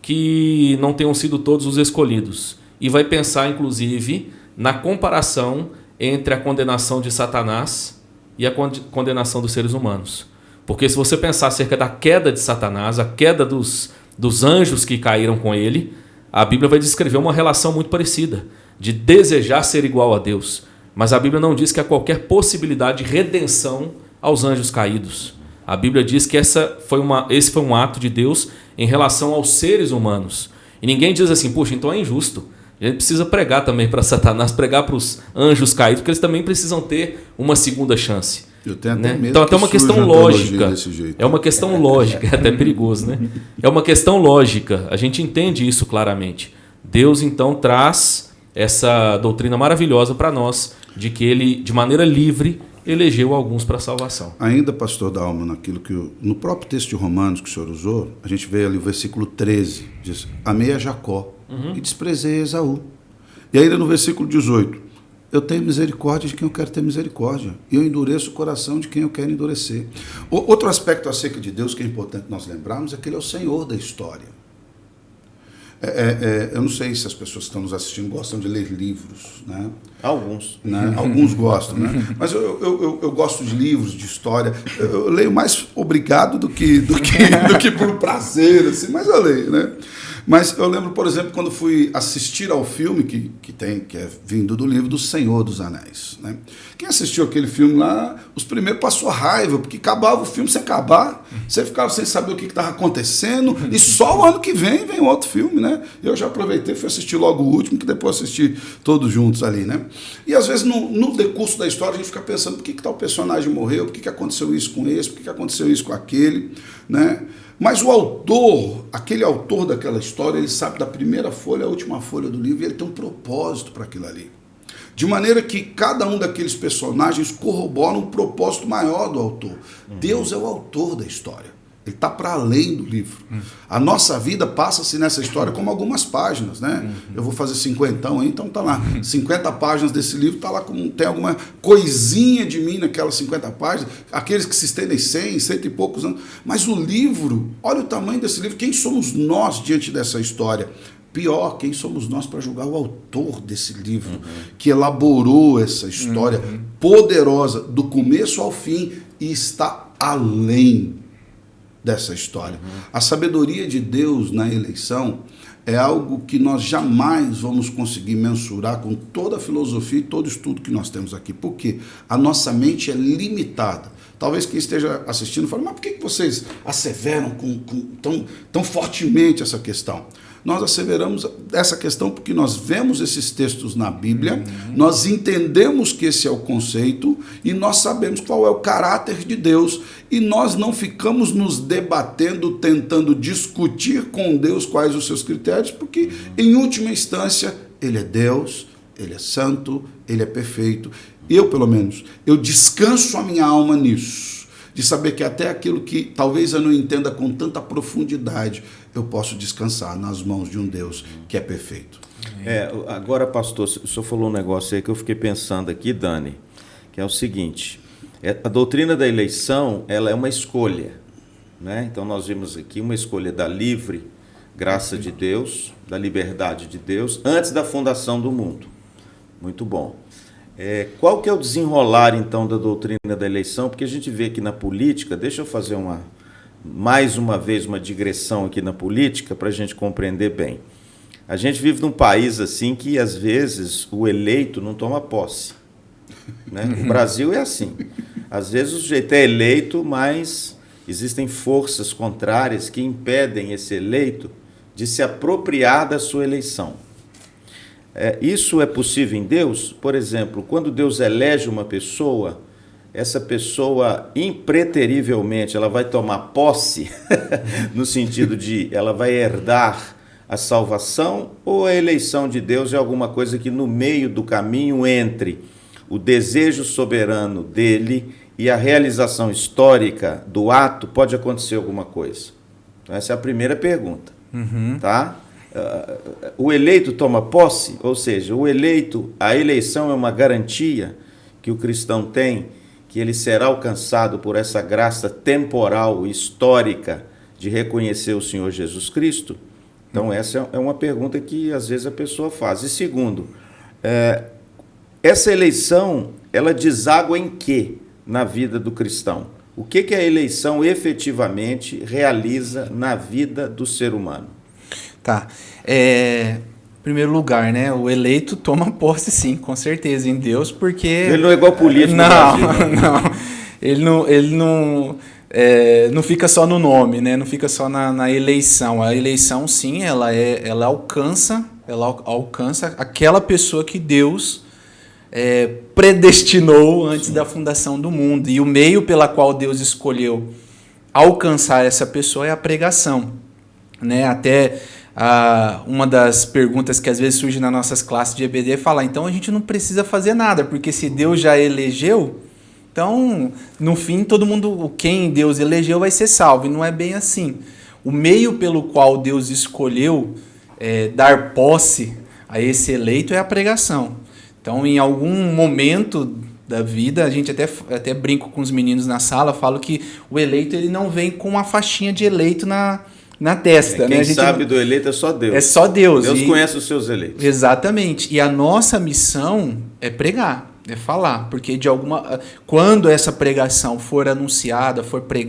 que não tenham sido todos os escolhidos. E vai pensar, inclusive, na comparação entre a condenação de Satanás e a condenação dos seres humanos. Porque se você pensar acerca da queda de Satanás, a queda dos anjos que caíram com ele, a Bíblia vai descrever uma relação muito parecida, de desejar ser igual a Deus. Mas a Bíblia não diz que há qualquer possibilidade de redenção aos anjos caídos. A Bíblia diz que esse foi um ato de Deus em relação aos seres humanos. E ninguém diz assim: puxa, então é injusto. A gente precisa pregar também para Satanás, pregar para os anjos caídos, porque eles também precisam ter uma segunda chance. Eu tenho até medo. Então, até uma questão lógica. É uma questão lógica, é até perigoso, né? É uma questão lógica. A gente entende isso claramente. Deus, então, traz essa doutrina maravilhosa para nós, de que ele, de maneira livre, elegeu alguns para a salvação. Ainda, pastor Dalmo, naquilo que no próprio texto de Romanos que o senhor usou, a gente vê ali o versículo 13, diz: amei a Jacó e desprezei a Esaú. E ainda no versículo 18: eu tenho misericórdia de quem eu quero ter misericórdia, e eu endureço o coração de quem eu quero endurecer. Outro aspecto acerca de Deus que é importante nós lembrarmos é que ele é o Senhor da história. Eu não sei se as pessoas que estão nos assistindo gostam de ler livros, né? Alguns. Né? Alguns gostam, né? Mas eu gosto de livros, de história. Eu leio mais obrigado do que por prazer, assim, mas eu leio, né? Mas eu lembro, por exemplo, quando fui assistir ao filme que é vindo do livro do Senhor dos Anéis, né? Quem assistiu aquele filme lá, os primeiros passou raiva, porque acabava o filme sem acabar, você ficava sem saber o que estava acontecendo, e só o ano que vem outro filme, né? Eu já aproveitei, fui assistir logo o último, que depois assisti todos juntos ali, né? E às vezes no decurso da história a gente fica pensando: por que tal personagem morreu, por que aconteceu isso com esse, por que aconteceu isso com aquele, né? Mas o autor, aquele autor daquela história, ele sabe da primeira folha à última folha do livro, e ele tem um propósito para aquilo ali. De maneira que cada um daqueles personagens corrobora um propósito maior do autor. Deus é o autor da história. Ele está para além do livro. A nossa vida passa-se nessa história como algumas páginas, né? Eu vou fazer 50, então tá lá. 50 páginas desse livro, tá lá como tem alguma coisinha de mim naquelas 50 páginas. Aqueles que se estendem 100 e poucos anos. Mas o livro, olha o tamanho desse livro. Quem somos nós diante dessa história? Pior, quem somos nós para julgar o autor desse livro, que elaborou essa história poderosa do começo ao fim e está além dessa história. A sabedoria de Deus na eleição é algo que nós jamais vamos conseguir mensurar com toda a filosofia e todo o estudo que nós temos aqui. Por quê? A nossa mente é limitada. Talvez quem esteja assistindo fale: mas por que vocês asseveram tão fortemente essa questão? Nós asseveramos essa questão porque nós vemos esses textos na Bíblia, nós entendemos que esse é o conceito e nós sabemos qual é o caráter de Deus, e nós não ficamos nos debatendo, tentando discutir com Deus quais os seus critérios, porque em última instância Ele é Deus, Ele é santo, Ele é perfeito. Eu, pelo menos, eu descanso a minha alma nisso, de saber que até aquilo que talvez eu não entenda com tanta profundidade, eu posso descansar nas mãos de um Deus que é perfeito. Agora, pastor, o senhor falou um negócio aí que eu fiquei pensando aqui, Dani, que é o seguinte: a doutrina da eleição, ela é uma escolha, né? Então nós vimos aqui uma escolha da livre graça de Deus, da liberdade de Deus, antes da fundação do mundo. Muito bom. Qual que é o desenrolar, então, da doutrina da eleição? Porque a gente vê aqui na política, deixa eu fazer mais uma vez uma digressão aqui na política para a gente compreender bem. A gente vive num país assim que, às vezes, o eleito não toma posse, né? O Brasil é assim. Às vezes o sujeito é eleito, mas existem forças contrárias que impedem esse eleito de se apropriar da sua eleição. Isso é possível em Deus? Por exemplo, quando Deus elege uma pessoa, essa pessoa impreterivelmente ela vai tomar posse, no sentido de ela vai herdar a salvação, ou a eleição de Deus é alguma coisa que no meio do caminho entre o desejo soberano dele e a realização histórica do ato pode acontecer alguma coisa? Então, essa é a primeira pergunta. Tá? O eleito toma posse, ou seja, a eleição é uma garantia que o cristão tem, que ele será alcançado por essa graça temporal, histórica, de reconhecer o Senhor Jesus Cristo? Então, essa é uma pergunta que às vezes a pessoa faz. E segundo, essa eleição, ela deságua em quê na vida do cristão? O que a eleição efetivamente realiza na vida do ser humano? Tá. Em primeiro lugar, né? O eleito toma posse, sim, com certeza, em Deus, porque... Ele não é igual político não, no Brasil, não. Ele não fica só no nome, né? Não fica só na eleição. A eleição, sim, ela alcança aquela pessoa que Deus predestinou antes da fundação do mundo. E o meio pela qual Deus escolheu alcançar essa pessoa é a pregação, né? Até uma das perguntas que às vezes surge nas nossas classes de EBD é falar, então a gente não precisa fazer nada, porque se Deus já elegeu, então no fim todo mundo, quem Deus elegeu vai ser salvo, e não é bem assim. O meio pelo qual Deus escolheu dar posse a esse eleito é a pregação. Então, em algum momento da vida, a gente até brinco com os meninos na sala, falo que o eleito ele não vem com uma faixinha de eleito na testa. Quem né? sabe do eleito é só Deus. É só Deus. Deus conhece os seus eleitos. Exatamente. E a nossa missão é pregar, é falar. Porque quando essa pregação for anunciada,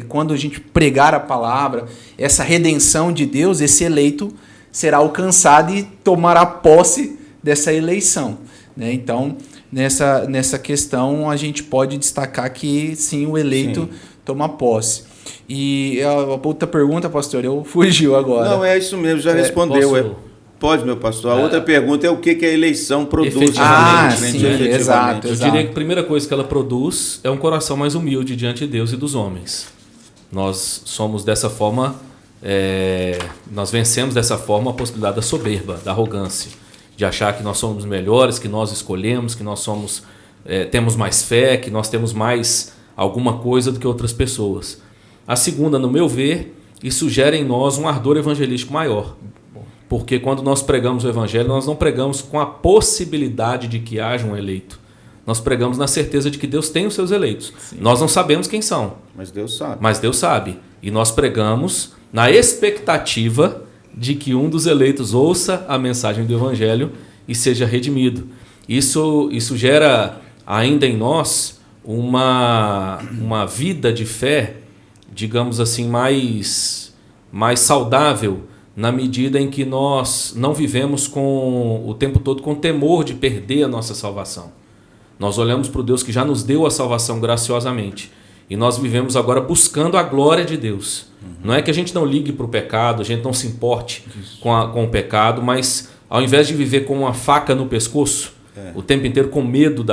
quando a gente pregar a palavra, essa redenção de Deus, esse eleito será alcançado e tomará posse dessa eleição. Né? Então, nessa questão, a gente pode destacar que, sim, o eleito toma posse. E a outra pergunta, pastor, fugiu agora. Não, é isso mesmo, já respondeu. Pode, meu pastor. A outra pergunta é o que a eleição produz. Exato. Eu diria que a primeira coisa que ela produz é um coração mais humilde diante de Deus e dos homens. Nós somos dessa forma, nós vencemos dessa forma a possibilidade da soberba, da arrogância, de achar que nós somos melhores, que nós escolhemos, que nós temos mais fé, que nós temos mais alguma coisa do que outras pessoas. A segunda, no meu ver, isso gera em nós um ardor evangelístico maior. Porque quando nós pregamos o evangelho, nós não pregamos com a possibilidade de que haja um eleito. Nós pregamos na certeza de que Deus tem os seus eleitos. Sim. Nós não sabemos quem são. Mas Deus sabe. Mas Deus sabe. E nós pregamos na expectativa de que um dos eleitos ouça a mensagem do evangelho e seja redimido. Isso gera ainda em nós uma vida de fé, digamos assim, mais saudável, na medida em que nós não vivemos o tempo todo com temor de perder a nossa salvação. Nós olhamos para o Deus que já nos deu a salvação graciosamente. E nós vivemos agora buscando a glória de Deus. Não é que a gente não ligue para o pecado, a gente não se importe com o pecado, mas ao invés de viver com uma faca no pescoço, o tempo inteiro com medo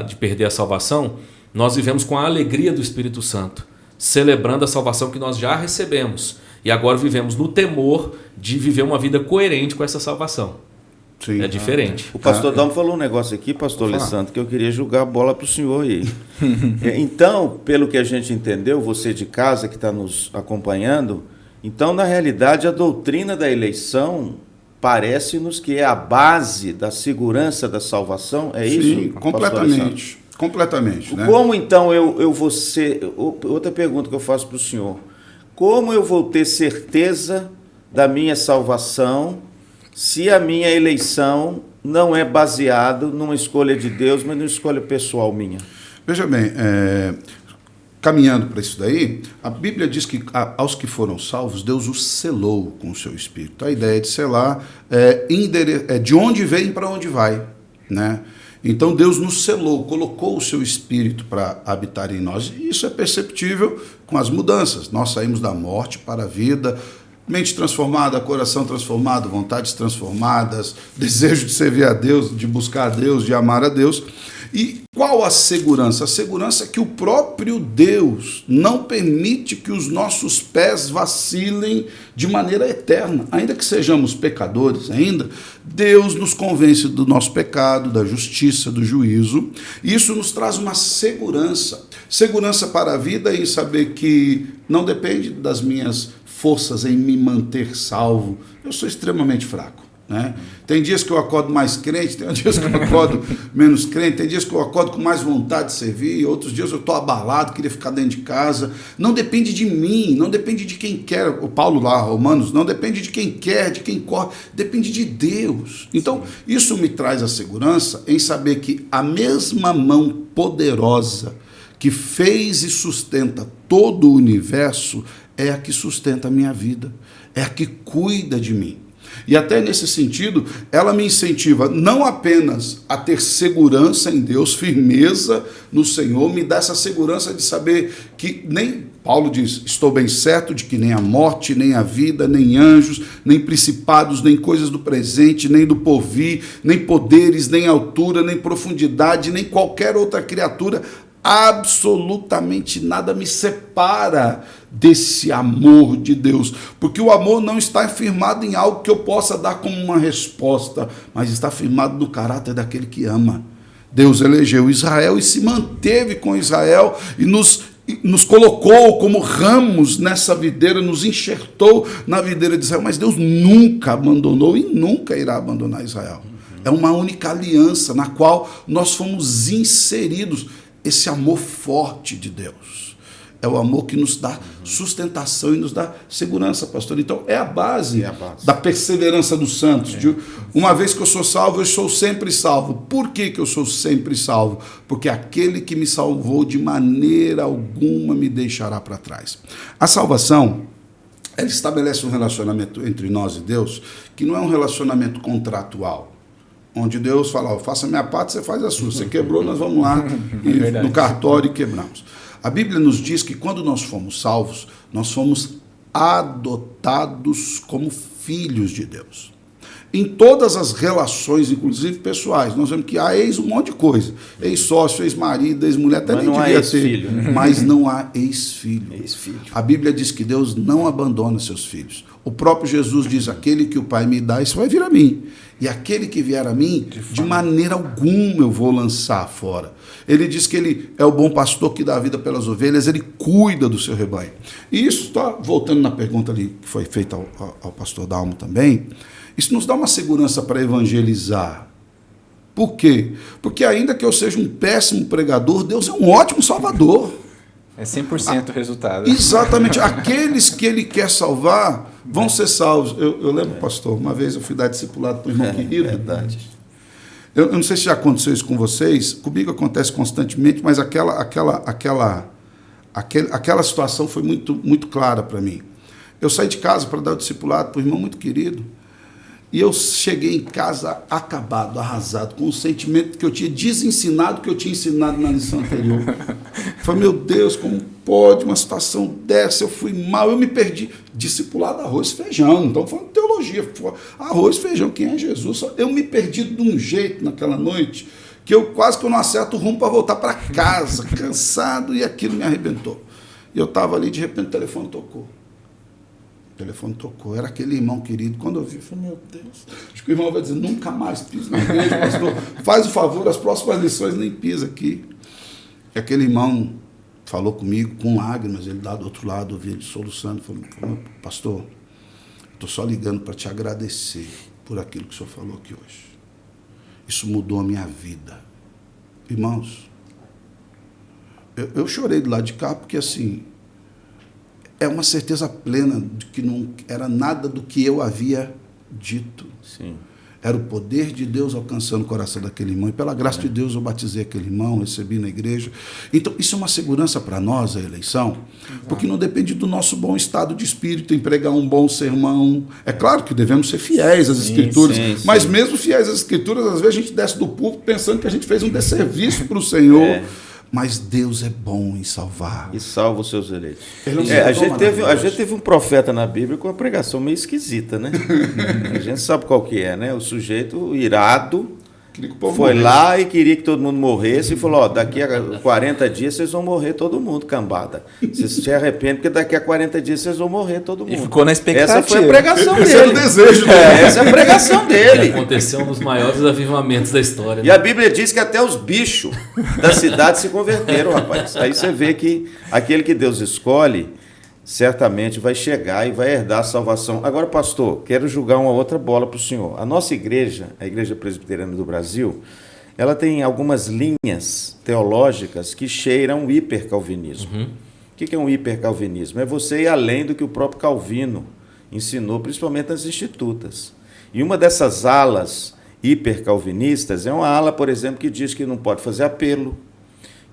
de perder a salvação, nós vivemos com a alegria do Espírito Santo, celebrando a salvação que nós já recebemos. E agora vivemos no temor de viver uma vida coerente com essa salvação. Sim. É diferente. O pastor Dalmo falou um negócio aqui, pastor Alessandro, que eu queria jogar a bola para o senhor aí. Então, pelo que a gente entendeu, você de casa que está nos acompanhando, então, na realidade, a doutrina da eleição parece-nos que é a base da segurança da salvação, é isso? Sim, completamente. Completamente. Né? Como então eu vou ser... Outra pergunta que eu faço para o senhor. Como eu vou ter certeza da minha salvação se a minha eleição não é baseada numa escolha de Deus, mas numa escolha pessoal minha? Veja bem, caminhando para isso daí, a Bíblia diz que aos que foram salvos, Deus os selou com o seu Espírito. A ideia de selar é de onde vem para onde vai, né? Então Deus nos selou, colocou o seu Espírito para habitar em nós. E isso é perceptível com as mudanças. Nós saímos da morte para a vida, mente transformada, coração transformado, vontades transformadas, desejo de servir a Deus, de buscar a Deus, de amar a Deus. E qual a segurança? A segurança é que o próprio Deus não permite que os nossos pés vacilem de maneira eterna. Ainda que sejamos pecadores ainda, Deus nos convence do nosso pecado, da justiça, do juízo. E isso nos traz uma segurança. Segurança para a vida em saber que não depende das minhas forças em me manter salvo. Eu sou extremamente fraco. Né? Tem dias que eu acordo mais crente, tem dias que eu acordo menos crente, tem dias que eu acordo com mais vontade de servir, outros dias eu estou abalado, queria ficar dentro de casa. Não depende de mim, não depende de quem quer. O Paulo lá, Romanos, não depende de quem quer, de quem corre, depende de Deus. Então, isso me traz a segurança em saber que a mesma mão poderosa que fez e sustenta todo o universo é a que sustenta a minha vida, é a que cuida de mim. E até nesse sentido, ela me incentiva não apenas a ter segurança em Deus, firmeza no Senhor, me dá essa segurança de saber que nem, Paulo diz, estou bem certo de que nem a morte, nem a vida, nem anjos, nem principados, nem coisas do presente, nem do porvir, nem poderes, nem altura, nem profundidade, nem qualquer outra criatura, absolutamente nada me separa desse amor de Deus, porque o amor não está firmado em algo que eu possa dar como uma resposta, mas está firmado no caráter daquele que ama. Deus elegeu Israel e se manteve com Israel e nos colocou como ramos nessa videira, nos enxertou na videira de Israel, mas Deus nunca abandonou e nunca irá abandonar Israel. É uma única aliança na qual nós fomos inseridos. Esse amor forte de Deus é o amor que nos dá sustentação e nos dá segurança, pastor. Então, é a base da perseverança dos santos. Uma vez que eu sou salvo, eu sou sempre salvo. Por que eu sou sempre salvo? Porque aquele que me salvou de maneira alguma me deixará para trás. A salvação, ela estabelece um relacionamento entre nós e Deus que não é um relacionamento contratual, onde Deus fala, eu faço a minha parte, você faz a sua. Você quebrou, nós vamos lá no cartório e quebramos. A Bíblia nos diz que quando nós fomos salvos, nós fomos adotados como filhos de Deus. Em todas as relações, inclusive pessoais, nós vemos que há ex um monte de coisa. Ex-sócio, ex-marido, ex-mulher, até nem devia ter. Mas não há ex-filho. A Bíblia diz que Deus não abandona seus filhos. O próprio Jesus diz, aquele que o Pai me dá, isso vai vir a mim. E aquele que vier a mim, de maneira alguma eu vou lançar fora. Ele diz que ele é o bom pastor que dá a vida pelas ovelhas, ele cuida do seu rebanho. E isso, está voltando na pergunta ali que foi feita ao pastor Dalmo também, isso nos dá uma segurança para evangelizar. Por quê? Porque ainda que eu seja um péssimo pregador, Deus é um ótimo salvador. É 100% o resultado. Exatamente. Aqueles que ele quer salvar vão ser salvos. Eu lembro, pastor, uma vez eu fui dar discipulado para o irmão querido. Verdade. Eu não sei se já aconteceu isso com vocês, comigo acontece constantemente, mas aquela situação foi muito, muito clara para mim. Eu saí de casa para dar o discipulado para um irmão muito querido, e eu cheguei em casa acabado, arrasado, com o sentimento que eu tinha desensinado o que eu tinha ensinado na lição anterior. Falei, meu Deus, como pode uma situação dessa? Eu fui mal, eu me perdi. Discipulado, arroz e feijão, não estamos falando de teologia. Arroz e feijão, quem é Jesus? Eu me perdi de um jeito naquela noite, que eu quase que eu não acerto o rumo para voltar para casa, cansado, e aquilo me arrebentou. E eu estava ali, de repente o telefone tocou. O telefone tocou, era aquele irmão querido. Quando eu vi, eu falei, meu Deus, acho que o irmão vai dizer, nunca mais piso na igreja, pastor, faz o favor, as próximas lições nem pisa aqui. E aquele irmão falou comigo com lágrimas, ele lá do outro lado, eu vi ele soluçando, falou, pastor, estou só ligando para te agradecer por aquilo que o senhor falou aqui hoje. Isso mudou a minha vida. Irmãos, eu chorei do lado de cá, porque assim, é uma certeza plena de que não era nada do que eu havia dito. Sim. Era o poder de Deus alcançando o coração daquele irmão. E pela graça de Deus eu batizei aquele irmão, recebi na igreja. Então, isso é uma segurança para nós, a eleição, porque não depende do nosso bom estado de espírito em pregar um bom sermão. É claro que devemos ser fiéis às Escrituras, mas mesmo fiéis às Escrituras, às vezes a gente desce do púlpito pensando que a gente fez um desserviço para o Senhor. mas Deus é bom em salvar. E salva os seus eleitos. A gente teve um profeta na Bíblia com uma pregação meio esquisita, né? A gente sabe qual que é, né? O sujeito irado foi lá e queria que todo mundo morresse e falou, daqui a 40 dias vocês vão morrer todo mundo, cambada. Vocês se arrependem porque daqui a 40 dias vocês vão morrer todo mundo. E ficou na expectativa. Essa foi a pregação dele. Esse era o desejo dele. Essa é a pregação dele. Aconteceu um dos maiores avivamentos da história. E a Bíblia diz que até os bichos da cidade se converteram, rapaz. Aí você vê que aquele que Deus escolhe, certamente vai chegar e vai herdar a salvação. Agora, pastor, quero jogar uma outra bola para o senhor. A nossa igreja, a Igreja Presbiteriana do Brasil, ela tem algumas linhas teológicas que cheiram o hipercalvinismo. O que é um hipercalvinismo? É você ir além do que o próprio Calvino ensinou, principalmente nas institutas. E uma dessas alas hipercalvinistas é uma ala, por exemplo, que diz que não pode fazer apelo,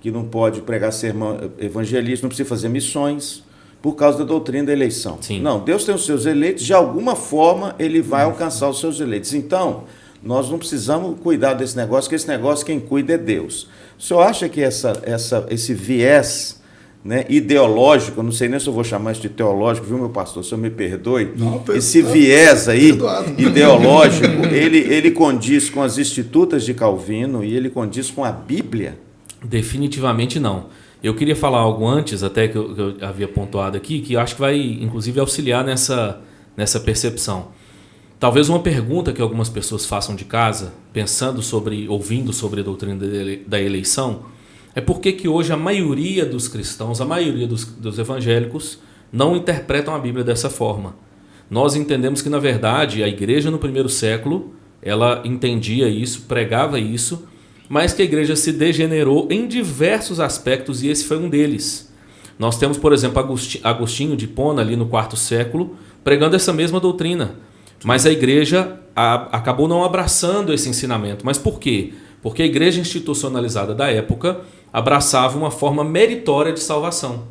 que não pode pregar sermão evangelista, não precisa fazer missões, por causa da doutrina da eleição. Sim. Não, Deus tem os seus eleitos, de alguma forma ele vai alcançar os seus eleitos. Então, nós não precisamos cuidar desse negócio, que esse negócio quem cuida é Deus. O senhor acha que esse viés, né, ideológico, eu não sei nem se eu vou chamar isso de teológico, viu, meu pastor, o senhor me perdoe, esse viés aí, ideológico, ele condiz com as institutas de Calvino e ele condiz com a Bíblia? Definitivamente não. Eu queria falar algo antes, até que eu havia pontuado aqui, que eu acho que vai, inclusive, auxiliar nessa percepção. Talvez uma pergunta que algumas pessoas façam de casa, ouvindo sobre a doutrina da eleição, é por que hoje a maioria dos cristãos, a maioria dos evangélicos, não interpretam a Bíblia dessa forma. Nós entendemos que, na verdade, a igreja no primeiro século, ela entendia isso, pregava isso, mas que a igreja se degenerou em diversos aspectos e esse foi um deles. Nós temos, por exemplo, Agostinho de Hipona, ali no quarto século, pregando essa mesma doutrina. Mas a igreja acabou não abraçando esse ensinamento. Mas por quê? Porque a igreja institucionalizada da época abraçava uma forma meritória de salvação.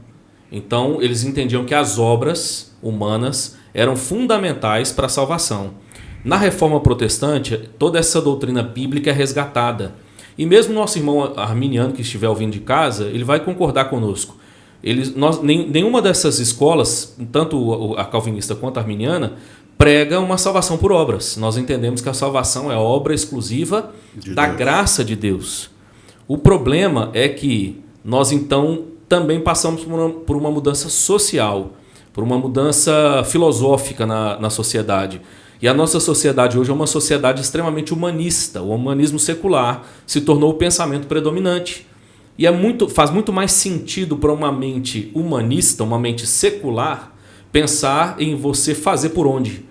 Então, eles entendiam que as obras humanas eram fundamentais para a salvação. Na Reforma Protestante, toda essa doutrina bíblica é resgatada. E mesmo nosso irmão arminiano que estiver ouvindo de casa, ele vai concordar conosco. Nenhuma dessas escolas, tanto a calvinista quanto a arminiana, prega uma salvação por obras. Nós entendemos que a salvação é obra exclusiva da graça de Deus. O problema é que nós então também passamos por uma mudança social, por uma mudança filosófica na sociedade. E a nossa sociedade hoje é uma sociedade extremamente humanista. O humanismo secular se tornou o pensamento predominante. E faz muito mais sentido para uma mente humanista, uma mente secular, pensar em você fazer por onde.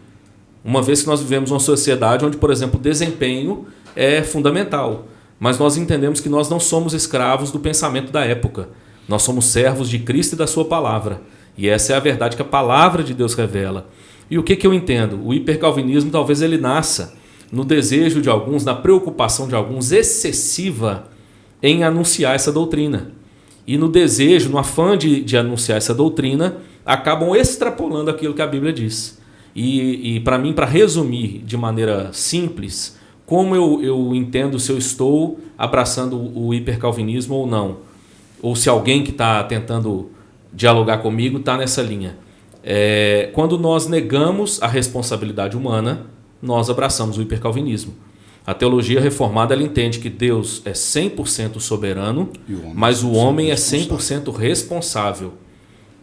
Uma vez que nós vivemos uma sociedade onde, por exemplo, o desempenho é fundamental. Mas nós entendemos que nós não somos escravos do pensamento da época. Nós somos servos de Cristo e da sua palavra. E essa é a verdade que a palavra de Deus revela. E o que eu entendo? O hipercalvinismo talvez ele nasça no desejo de alguns, na preocupação de alguns excessiva em anunciar essa doutrina. E no desejo, no afã de anunciar essa doutrina, acabam extrapolando aquilo que a Bíblia diz. E para mim, para resumir de maneira simples, como eu entendo se eu estou abraçando o hipercalvinismo ou não, ou se alguém que está tentando dialogar comigo está nessa linha. Quando nós negamos a responsabilidade humana, nós abraçamos o hipercalvinismo. A teologia reformada ela entende que Deus é 100% soberano, mas o homem é 100% responsável.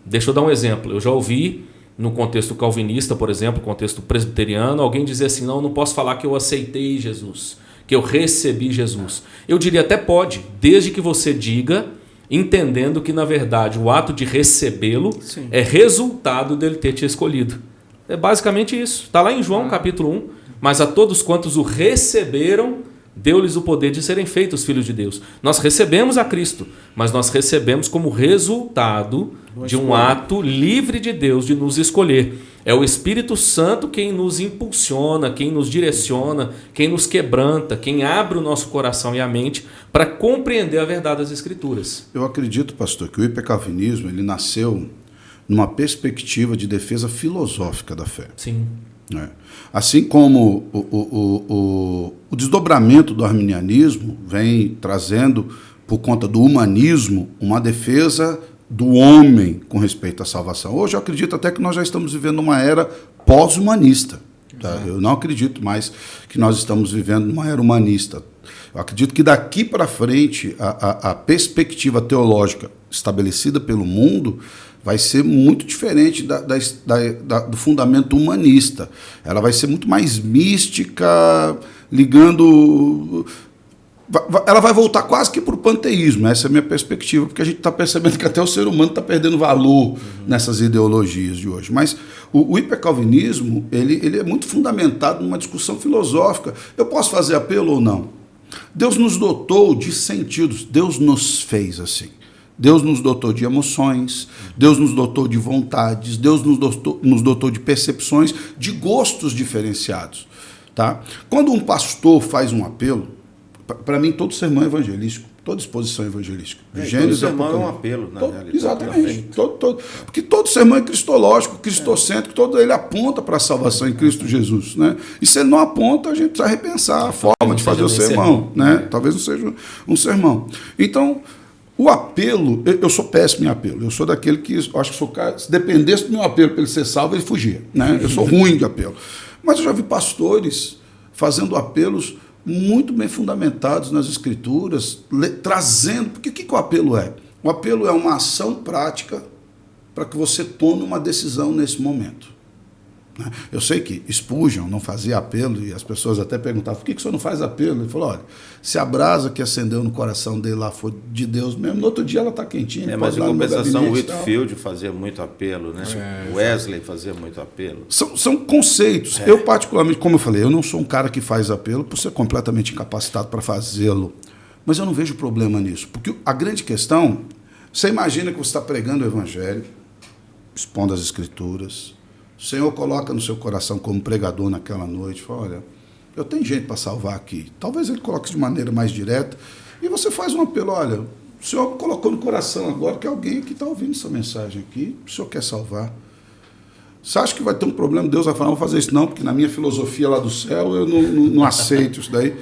Deixa eu dar um exemplo. Eu já ouvi, no contexto calvinista, por exemplo, contexto presbiteriano, alguém dizer assim, não posso falar que eu aceitei Jesus, que eu recebi Jesus. Eu diria até pode, desde que você diga, entendendo que, na verdade, o ato de recebê-lo é resultado dele ter te escolhido. É basicamente isso. Está lá em João, capítulo 1. Mas a todos quantos o receberam, deu-lhes o poder de serem feitos filhos de Deus. Nós recebemos a Cristo, mas nós recebemos como resultado de um ato livre de Deus de nos escolher. É o Espírito Santo quem nos impulsiona, quem nos direciona, quem nos quebranta, quem abre o nosso coração e a mente para compreender a verdade das Escrituras. Eu acredito, pastor, que o hipercalvinismo ele nasceu numa perspectiva de defesa filosófica da fé. Sim. Assim como o desdobramento do arminianismo vem trazendo por conta do humanismo, uma defesa do homem com respeito à salvação. Hoje eu acredito até que nós já estamos vivendo uma era pós-humanista. Tá? Eu não acredito mais que nós estamos vivendo uma era humanista. Eu acredito que daqui para frente a perspectiva teológica estabelecida pelo mundo vai ser muito diferente do fundamento humanista. Ela vai ser muito mais mística, ligando... Ela vai voltar quase que para o panteísmo, essa é a minha perspectiva, porque a gente está percebendo que até o ser humano está perdendo valor nessas ideologias de hoje. Mas o hipercalvinismo ele é muito fundamentado numa discussão filosófica. Eu posso fazer apelo ou não? Deus nos dotou de sentidos, Deus nos fez assim. Deus nos dotou de emoções, Deus nos dotou de vontades, Deus nos dotou de percepções, de gostos diferenciados. Tá? Quando um pastor faz um apelo, para mim, todo sermão é evangelístico, toda exposição é evangelística. Todo sermão é um apelo, na realidade. Exatamente. Porque todo sermão é cristológico, cristocêntrico, todo ele aponta para a salvação em Cristo Jesus. Né? E se ele não aponta, a gente precisa repensar a forma de fazer o sermão. Né? Talvez não seja um sermão. Então, o apelo, eu sou péssimo em apelo. Eu sou daquele que, acho que sou cara, se dependesse do meu apelo para ele ser salvo, ele fugia. Né? Eu sou ruim de apelo. Mas eu já vi pastores fazendo apelos muito bem fundamentados nas Escrituras, trazendo... Porque o que o apelo é? O apelo é uma ação prática para que você tome uma decisão nesse momento. Eu sei que Spurgeon não fazia apelo, e as pessoas até perguntavam, por que o senhor não faz apelo? Ele falou, olha, se a brasa que acendeu no coração dele lá for de Deus mesmo, no outro dia ela está quentinha. Mas em compensação, o Whitefield fazia muito apelo, né? Wesley fazia muito apelo. São conceitos. Eu, particularmente, como eu falei, eu não sou um cara que faz apelo por ser completamente incapacitado para fazê-lo. Mas eu não vejo problema nisso. Porque a grande questão, você imagina que você está pregando o Evangelho, expondo as Escrituras, o Senhor coloca no seu coração como pregador naquela noite, fala, olha, eu tenho gente para salvar aqui. Talvez ele coloque de maneira mais direta, e você faz um apelo, olha, o Senhor colocou no coração agora que alguém que está ouvindo essa mensagem aqui, o Senhor quer salvar. Você acha que vai ter um problema? Deus vai falar, não vou fazer isso não, porque na minha filosofia lá do céu eu não aceito isso daí.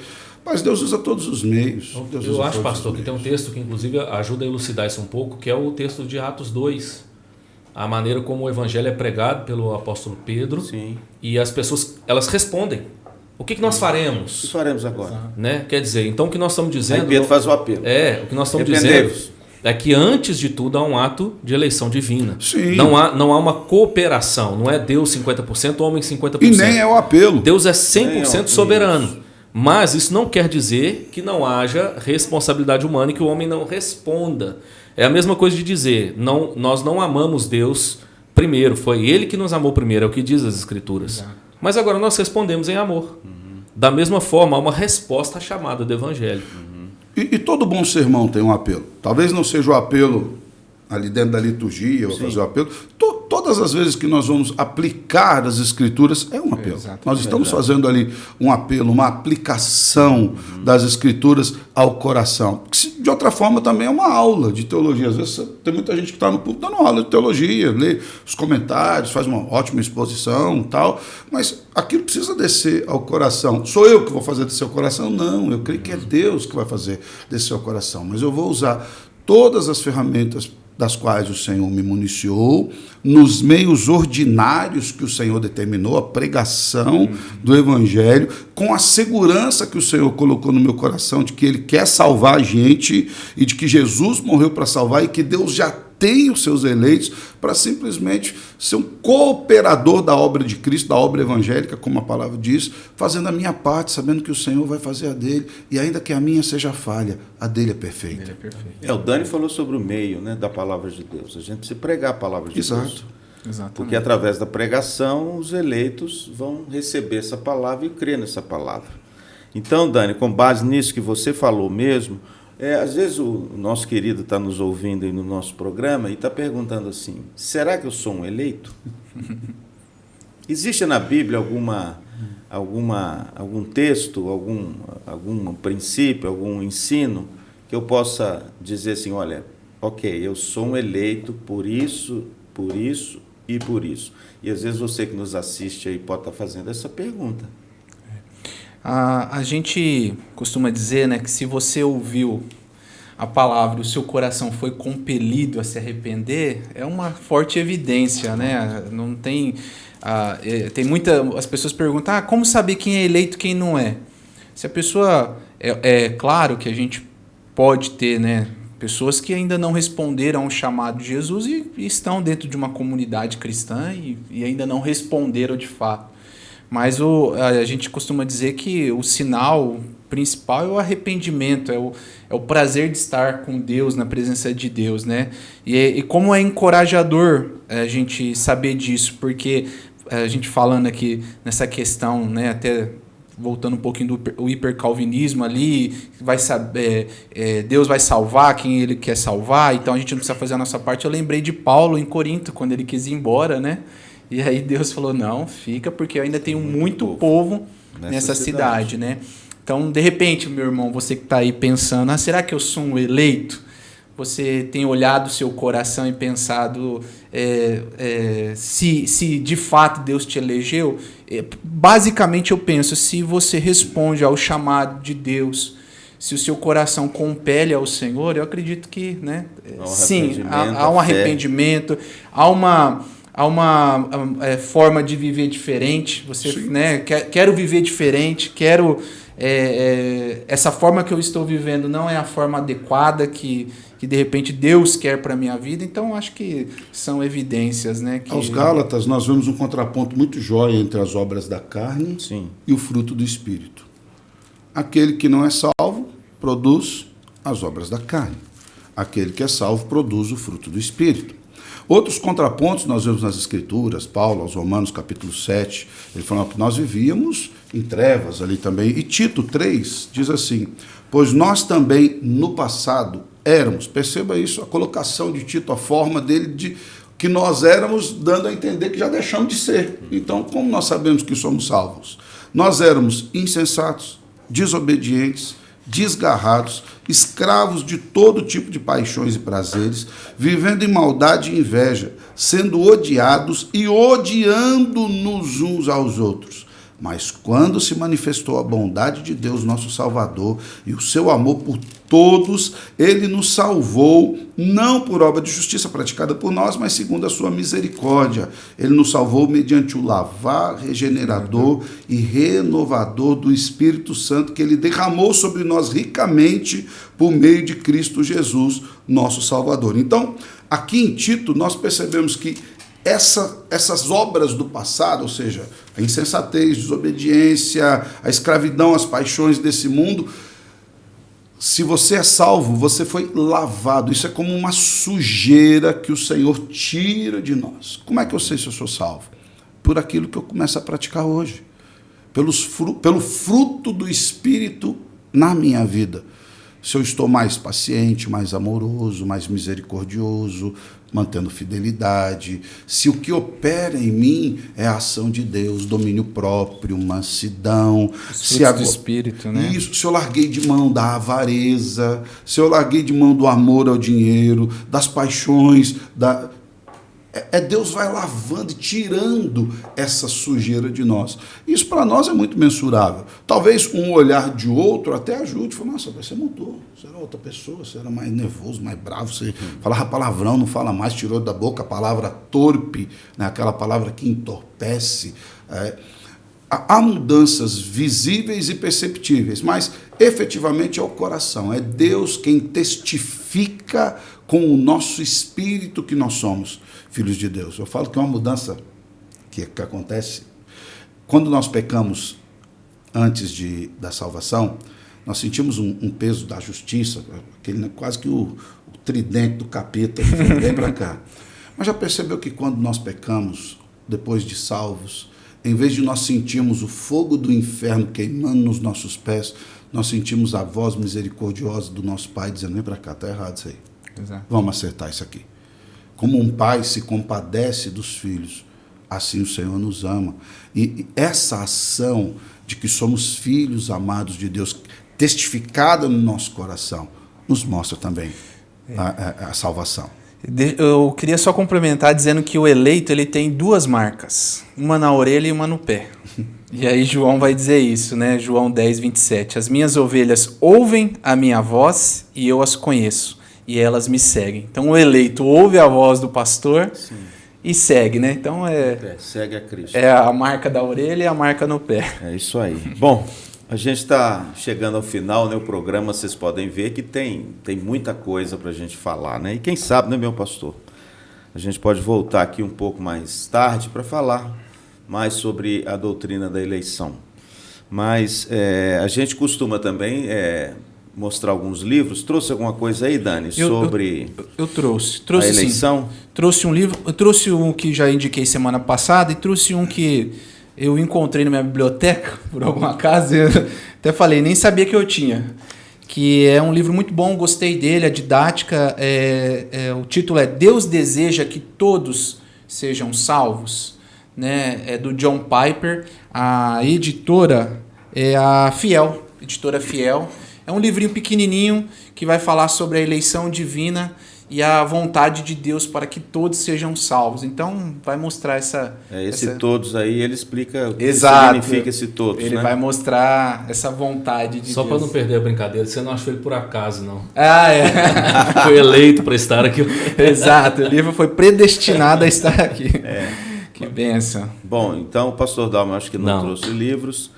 Mas Deus usa todos os meios. Eu acho, pastor, que tem um texto que inclusive ajuda a elucidar isso um pouco, que é o texto de Atos 2. A maneira como o evangelho é pregado pelo apóstolo Pedro. Sim. E as pessoas, elas respondem. O que nós faremos? O que faremos agora? Né? Quer dizer, então o que nós estamos dizendo... Aí Pedro faz o apelo. O que nós estamos dizendo é que antes de tudo há um ato de eleição divina. Sim. Não há uma cooperação, não é Deus 50%, homem 50%. E nem é o apelo. Deus é 100% soberano. Mas isso não quer dizer que não haja responsabilidade humana e que o homem não responda. É a mesma coisa de dizer, nós não amamos Deus primeiro, foi Ele que nos amou primeiro, é o que diz as Escrituras. Exato. Mas agora nós respondemos em amor. Da mesma forma, há uma resposta à chamada do Evangelho. E todo bom sermão tem um apelo. Talvez não seja o apelo ali dentro da liturgia, ou fazer o apelo. Todas as vezes que nós vamos aplicar as Escrituras, é um apelo. Nós estamos fazendo ali um apelo, uma aplicação das Escrituras ao coração. Porque, de outra forma, também é uma aula de teologia. Às vezes tem muita gente que está no púlpito dando aula de teologia, lê os comentários, faz uma ótima exposição e tal, mas aquilo precisa descer ao coração. Sou eu que vou fazer descer ao coração? Não, eu creio que é Deus que vai fazer descer ao coração. Mas eu vou usar todas as ferramentas das quais o Senhor me municiou, nos meios ordinários que o Senhor determinou, a pregação do Evangelho, com a segurança que o Senhor colocou no meu coração de que Ele quer salvar a gente e de que Jesus morreu para salvar e que Deus já tem os seus eleitos para simplesmente ser um cooperador da obra de Cristo, da obra evangélica, como a palavra diz, fazendo a minha parte, sabendo que o Senhor vai fazer a dele, e ainda que a minha seja falha, a dele é perfeita. O Dani falou sobre o meio, né, da palavra de Deus. A gente precisa pregar a palavra de Deus. Exatamente. Porque através da pregação, os eleitos vão receber essa palavra e crer nessa palavra. Então, Dani, com base nisso que você falou mesmo, às vezes o nosso querido está nos ouvindo aí no nosso programa e está perguntando assim, será que eu sou um eleito? Existe na Bíblia algum texto, algum princípio, algum ensino que eu possa dizer assim, olha, ok, eu sou um eleito por isso e por isso. E às vezes você que nos assiste aí pode estar fazendo essa pergunta. A gente costuma dizer, né, que se você ouviu a palavra, o seu coração foi compelido a se arrepender, é uma forte evidência, né? Não tem... tem as pessoas perguntam, como saber quem é eleito e quem não é? Se a pessoa... É claro que a gente pode ter, né, pessoas que ainda não responderam ao chamado de Jesus e estão dentro de uma comunidade cristã e ainda não responderam de fato. Mas a gente costuma dizer que o sinal principal é o arrependimento, é o prazer de estar com Deus, na presença de Deus, né? E como é encorajador a gente saber disso, porque a gente falando aqui nessa questão, né, até voltando um pouquinho do hipercalvinismo ali, vai saber, Deus vai salvar quem Ele quer salvar, então a gente não precisa fazer a nossa parte. Eu lembrei de Paulo em Corinto, quando ele quis ir embora, né? E aí Deus falou, não, fica, porque eu ainda tenho muito povo nessa cidade, né? Então, de repente, meu irmão, você que está aí pensando, será que eu sou um eleito? Você tem olhado o seu coração e pensado se de fato Deus te elegeu? Basicamente, eu penso, se você responde ao chamado de Deus, se o seu coração compele ao Senhor, eu acredito que, né, sim, há um arrependimento, há uma forma de viver diferente. Você, né, quero viver diferente, quero... essa forma que eu estou vivendo não é a forma adequada que de repente Deus quer para a minha vida. Então, acho que são evidências, né? Aos Gálatas, nós vemos um contraponto muito jóia entre as obras da carne e o fruto do Espírito. Aquele que não é salvo produz as obras da carne. Aquele que é salvo produz o fruto do Espírito. Outros contrapontos nós vemos nas Escrituras, Paulo, aos Romanos, capítulo 7, ele fala que nós vivíamos em trevas ali também. E Tito 3 diz assim, pois nós também no passado éramos, perceba isso, a colocação de Tito, a forma dele de que nós éramos, dando a entender que já deixamos de ser. Então, como nós sabemos que somos salvos? Nós éramos insensatos, desobedientes, desgarrados, escravos de todo tipo de paixões e prazeres, vivendo em maldade e inveja, sendo odiados e odiando-nos uns aos outros. Mas quando se manifestou a bondade de Deus, nosso Salvador, e o seu amor por todos, ele nos salvou, não por obra de justiça praticada por nós, mas segundo a sua misericórdia. Ele nos salvou mediante o lavar regenerador e renovador do Espírito Santo, que ele derramou sobre nós ricamente por meio de Cristo Jesus, nosso Salvador. Então, aqui em Tito, nós percebemos que essas obras do passado, ou seja, a insensatez, a desobediência, a escravidão, as paixões desse mundo, se você é salvo, você foi lavado. Isso é como uma sujeira que o Senhor tira de nós. Como é que eu sei se eu sou salvo? Por aquilo que eu começo a praticar hoje. Pelo fruto do Espírito na minha vida. Se eu estou mais paciente, mais amoroso, mais misericordioso, mantendo fidelidade, se o que opera em mim é a ação de Deus, domínio próprio, mansidão, se do Espírito, né? Isso, se eu larguei de mão da avareza, se eu larguei de mão do amor ao dinheiro, das paixões, Deus vai lavando e tirando essa sujeira de nós. Isso para nós é muito mensurável. Talvez um olhar de outro até ajude. Fala, nossa, você mudou, você era outra pessoa, você era mais nervoso, mais bravo, você falava palavrão, não fala mais, tirou da boca a palavra torpe, né? Aquela palavra que entorpece. Há mudanças visíveis e perceptíveis, mas efetivamente é o coração. É Deus quem testifica com o nosso espírito que nós somos filhos de Deus. Eu falo que é uma mudança que acontece quando nós pecamos antes da salvação. Nós sentimos um peso da justiça, quase que o tridente do capeta que vem para cá. Mas já percebeu que quando nós pecamos, depois de salvos, em vez de nós sentirmos o fogo do inferno queimando nos nossos pés, nós sentimos a voz misericordiosa do nosso Pai dizendo, vem para cá, está errado isso aí. Exato. Vamos acertar isso aqui. Como um pai se compadece dos filhos, assim o Senhor nos ama. E essa ação de que somos filhos amados de Deus, testificada no nosso coração, nos mostra também a salvação. Eu queria só complementar dizendo que o eleito ele tem duas marcas, uma na orelha e uma no pé. E aí João vai dizer isso, né? João 10, 27. As minhas ovelhas ouvem a minha voz e eu as conheço, e elas me seguem. Então o eleito ouve a voz do pastor. Sim. E segue, né? Então segue a Cristo. É a marca da orelha e a marca no pé. É isso aí. Bom, a gente está chegando ao final, né? O programa, vocês podem ver que tem muita coisa para a gente falar, né? E quem sabe, né, meu pastor? A gente pode voltar aqui um pouco mais tarde para falar mais sobre a doutrina da eleição. Mas a gente costuma também mostrar alguns livros. Trouxe alguma coisa aí, Dani, sobre eu trouxe a eleição? Sim. Trouxe um livro, eu trouxe um que já indiquei semana passada e trouxe um que eu encontrei na minha biblioteca, por algum acaso, eu até falei, nem sabia que eu tinha. Que é um livro muito bom, gostei dele, a didática, o título é Deus Deseja que Todos Sejam Salvos, né? É do John Piper, a editora é a Fiel, editora Fiel. É um livrinho pequenininho que vai falar sobre a eleição divina e a vontade de Deus para que todos sejam salvos. Então, vai mostrar essa... todos aí, ele explica o que Exato. Significa esse todos, Ele vai mostrar essa vontade de Só Deus. para não perder a brincadeira, você não achou ele por acaso, não. Ah, é. Foi eleito para estar aqui. Exato, o livro foi predestinado a estar aqui. Que bênção. Bom, então o pastor Dalma acho que não trouxe livros.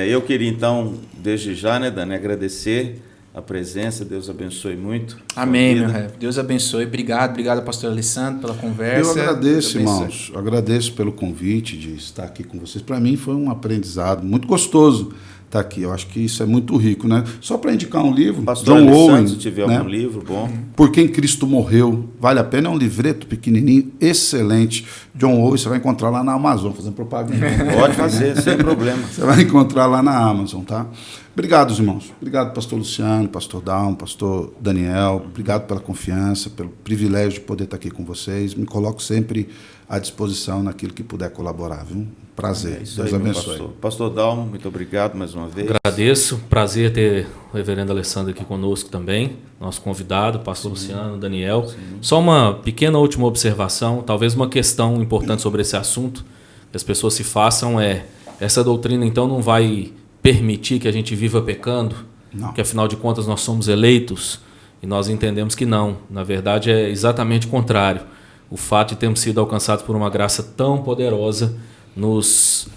Eu queria então, desde já, né, Dani, agradecer a presença, Deus abençoe muito. Amém, meu rei. Deus abençoe. Obrigado, pastor Alessandro, pela conversa. Eu agradeço, irmãos. Eu agradeço pelo convite de estar aqui com vocês. Para mim foi um aprendizado muito gostoso estar aqui. Eu acho que isso é muito rico, né? Só para indicar um livro, pastor John Alessandro, Owen, se tiver né? algum livro bom. Por Quem Cristo Morreu. Vale a pena, é um livreto pequenininho, excelente. John Owen, você vai encontrar lá na Amazon, fazendo propaganda. Pode fazer, sem problema. Você vai encontrar lá na Amazon, tá? Obrigado, irmãos. Obrigado, pastor Luciano, pastor Dalmo, pastor Daniel. Obrigado pela confiança, pelo privilégio de poder estar aqui com vocês. Me coloco sempre à disposição naquilo que puder colaborar, viu? Prazer. Deus aí, abençoe. Pastor Dalmo, muito obrigado mais uma vez. Agradeço. Prazer ter o reverendo Alessandro aqui conosco também. Nosso convidado, pastor Luciano, Daniel. Sim. Só uma pequena última observação, talvez uma questão importante sobre esse assunto que as pessoas se façam essa doutrina então não vai permitir que a gente viva pecando, não. Que afinal de contas nós somos eleitos, e nós entendemos que não. Na verdade é exatamente o contrário. O fato de termos sido alcançados por uma graça tão poderosa nos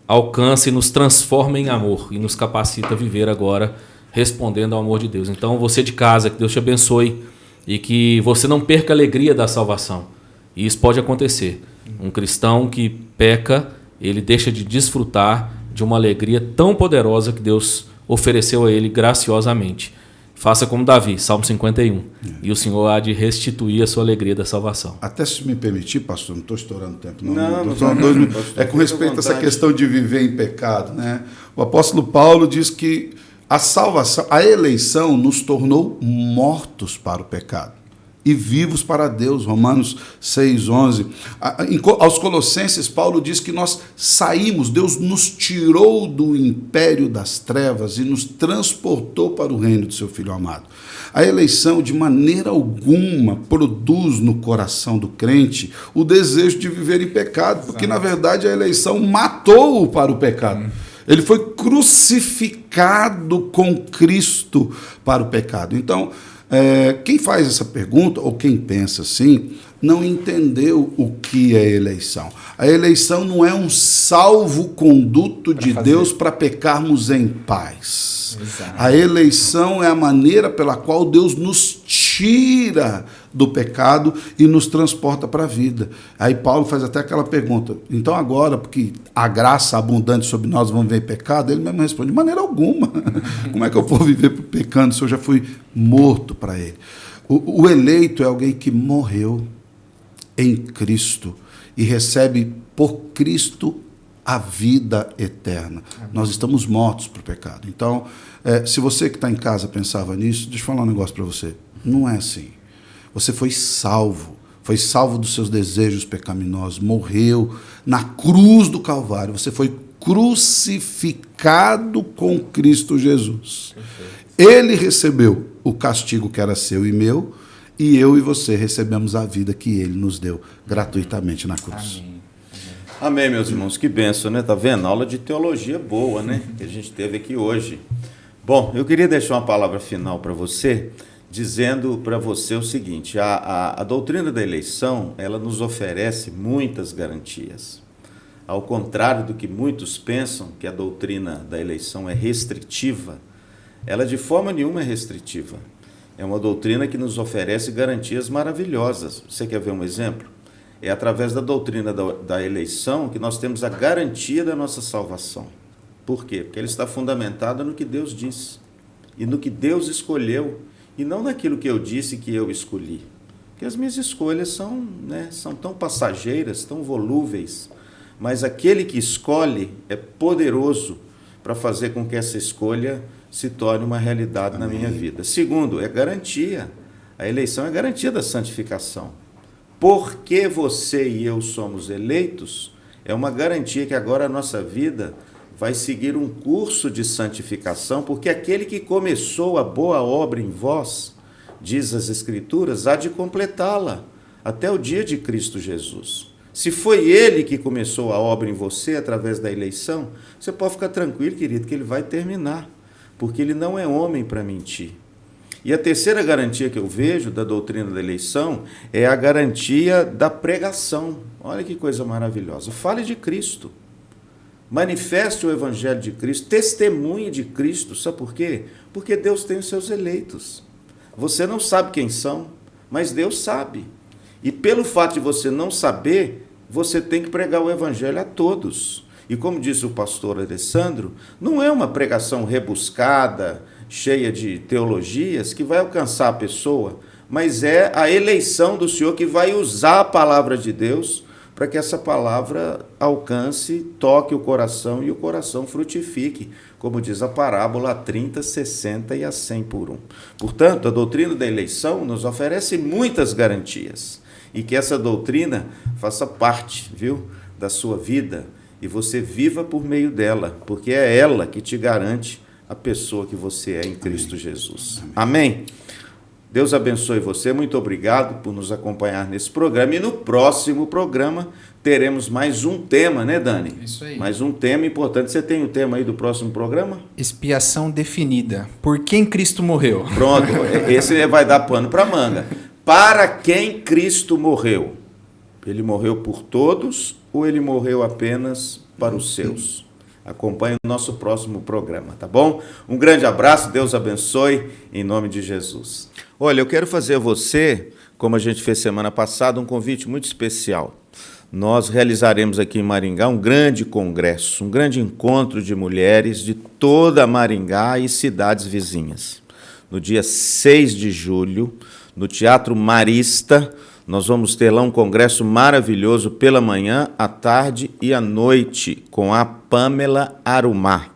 alcança e nos transforma em amor e nos capacita a viver agora respondendo ao amor de Deus. Então você de casa, que Deus te abençoe e que você não perca a alegria da salvação. E isso pode acontecer. Um cristão que peca, ele deixa de desfrutar de uma alegria tão poderosa que Deus ofereceu a ele graciosamente. Faça como Davi, Salmo 51. E o Senhor há de restituir a sua alegria da salvação. Até se me permitir, pastor, não estou estourando tempo. Não. É com respeito a essa questão de viver em pecado, né? O apóstolo Paulo diz que a salvação, a eleição nos tornou mortos para o pecado e vivos para Deus, Romanos 6:11. Aos Colossenses, Paulo diz que nós saímos, Deus nos tirou do império das trevas e nos transportou para o reino do seu Filho amado. A eleição, de maneira alguma, produz no coração do crente o desejo de viver em pecado, porque, na verdade, a eleição matou-o para o pecado. Ele foi crucificado com Cristo para o pecado. Então, quem faz essa pergunta, ou quem pensa assim, não entendeu o que é eleição. A eleição não é um salvo-conduto de Deus para pecarmos em paz. Exato. A eleição é a maneira pela qual Deus nos tira do pecado e nos transporta para a vida. Aí Paulo faz até aquela pergunta, então agora, porque a graça abundante sobre nós vamos ver pecado, ele mesmo responde, de maneira alguma. Como é que eu vou viver pecando se eu já fui morto para ele? O eleito é alguém que morreu em Cristo e recebe por Cristo a vida eterna. Amém. Nós estamos mortos para o pecado. Então, se você que está em casa pensava nisso, deixa eu falar um negócio para você. Não é assim. Você foi salvo dos seus desejos pecaminosos, morreu na cruz do Calvário, você foi crucificado com Cristo Jesus. Perfeito. Ele recebeu o castigo que era seu e meu, e eu e você recebemos a vida que ele nos deu gratuitamente na cruz. Amém. Amém, meus irmãos, que bênção, né? Tá vendo? Aula de teologia boa, né? Que a gente teve aqui hoje. Bom, eu queria deixar uma palavra final para você, dizendo para você o seguinte: a doutrina da eleição, ela nos oferece muitas garantias. Ao contrário do que muitos pensam, que a doutrina da eleição é restritiva, ela de forma nenhuma é restritiva. É uma doutrina que nos oferece garantias maravilhosas. Você quer ver um exemplo? É através da doutrina da eleição que nós temos a garantia da nossa salvação. Por quê? Porque ela está fundamentada no que Deus disse e no que Deus escolheu, e não naquilo que eu disse que eu escolhi. Porque as minhas escolhas são tão passageiras, tão volúveis, mas aquele que escolhe é poderoso para fazer com que essa escolha se torne uma realidade na minha vida. Segundo, é garantia. A eleição é garantia da santificação. Porque você e eu somos eleitos, é uma garantia que agora a nossa vida vai seguir um curso de santificação, porque aquele que começou a boa obra em vós, diz as Escrituras, há de completá-la até o dia de Cristo Jesus. Se foi Ele que começou a obra em você através da eleição, você pode ficar tranquilo, querido, que Ele vai terminar, porque Ele não é homem para mentir. E a terceira garantia que eu vejo da doutrina da eleição é a garantia da pregação. Olha que coisa maravilhosa. Fale de Cristo. Manifeste o Evangelho de Cristo. Testemunhe de Cristo. Sabe por quê? Porque Deus tem os seus eleitos. Você não sabe quem são, mas Deus sabe. E pelo fato de você não saber, você tem que pregar o Evangelho a todos. E como disse o pastor Alessandro, não é uma pregação rebuscada, cheia de teologias, que vai alcançar a pessoa, mas é a eleição do Senhor que vai usar a palavra de Deus para que essa palavra alcance, toque o coração e o coração frutifique, como diz a parábola, a 30, 60 e a 100 por 1. Portanto, a doutrina da eleição nos oferece muitas garantias e que essa doutrina faça parte, da sua vida e você viva por meio dela, porque é ela que te garante a pessoa que você é em Cristo Jesus. Amém? Deus abençoe você. Muito obrigado por nos acompanhar nesse programa. E no próximo programa teremos mais um tema, né, Dani? Isso aí. Mais um tema importante. Você tem o tema aí do próximo programa? Expiação definida. Por quem Cristo morreu? Pronto. Esse vai dar pano para manga. Para quem Cristo morreu? Ele morreu por todos ou ele morreu apenas para os seus? Acompanhe o nosso próximo programa, tá bom? Um grande abraço, Deus abençoe, em nome de Jesus. Olha, eu quero fazer a você, como a gente fez semana passada, um convite muito especial. Nós realizaremos aqui em Maringá um grande congresso, um grande encontro de mulheres de toda Maringá e cidades vizinhas. No dia 6 de julho, no Teatro Marista, nós vamos ter lá um congresso maravilhoso pela manhã, à tarde e à noite, com a Pamela Arumá.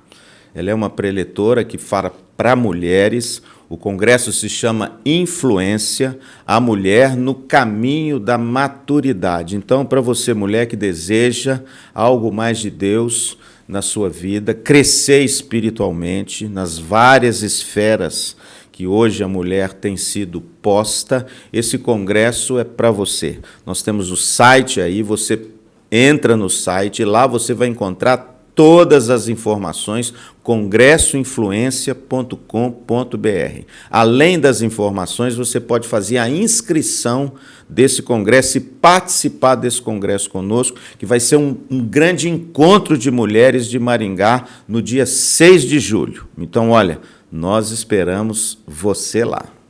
Ela é uma preletora que fala para mulheres. O congresso se chama Influência, a mulher no caminho da maturidade. Então, para você, mulher que deseja algo mais de Deus na sua vida, crescer espiritualmente nas várias esferas que hoje a mulher tem sido posta, esse congresso é para você. Nós temos o site aí, você entra no site, lá você vai encontrar todas as informações, congressoinfluencia.com.br. Além das informações, você pode fazer a inscrição desse congresso e participar desse congresso conosco, que vai ser um grande encontro de mulheres de Maringá no dia 6 de julho. Então, olha, nós esperamos você lá.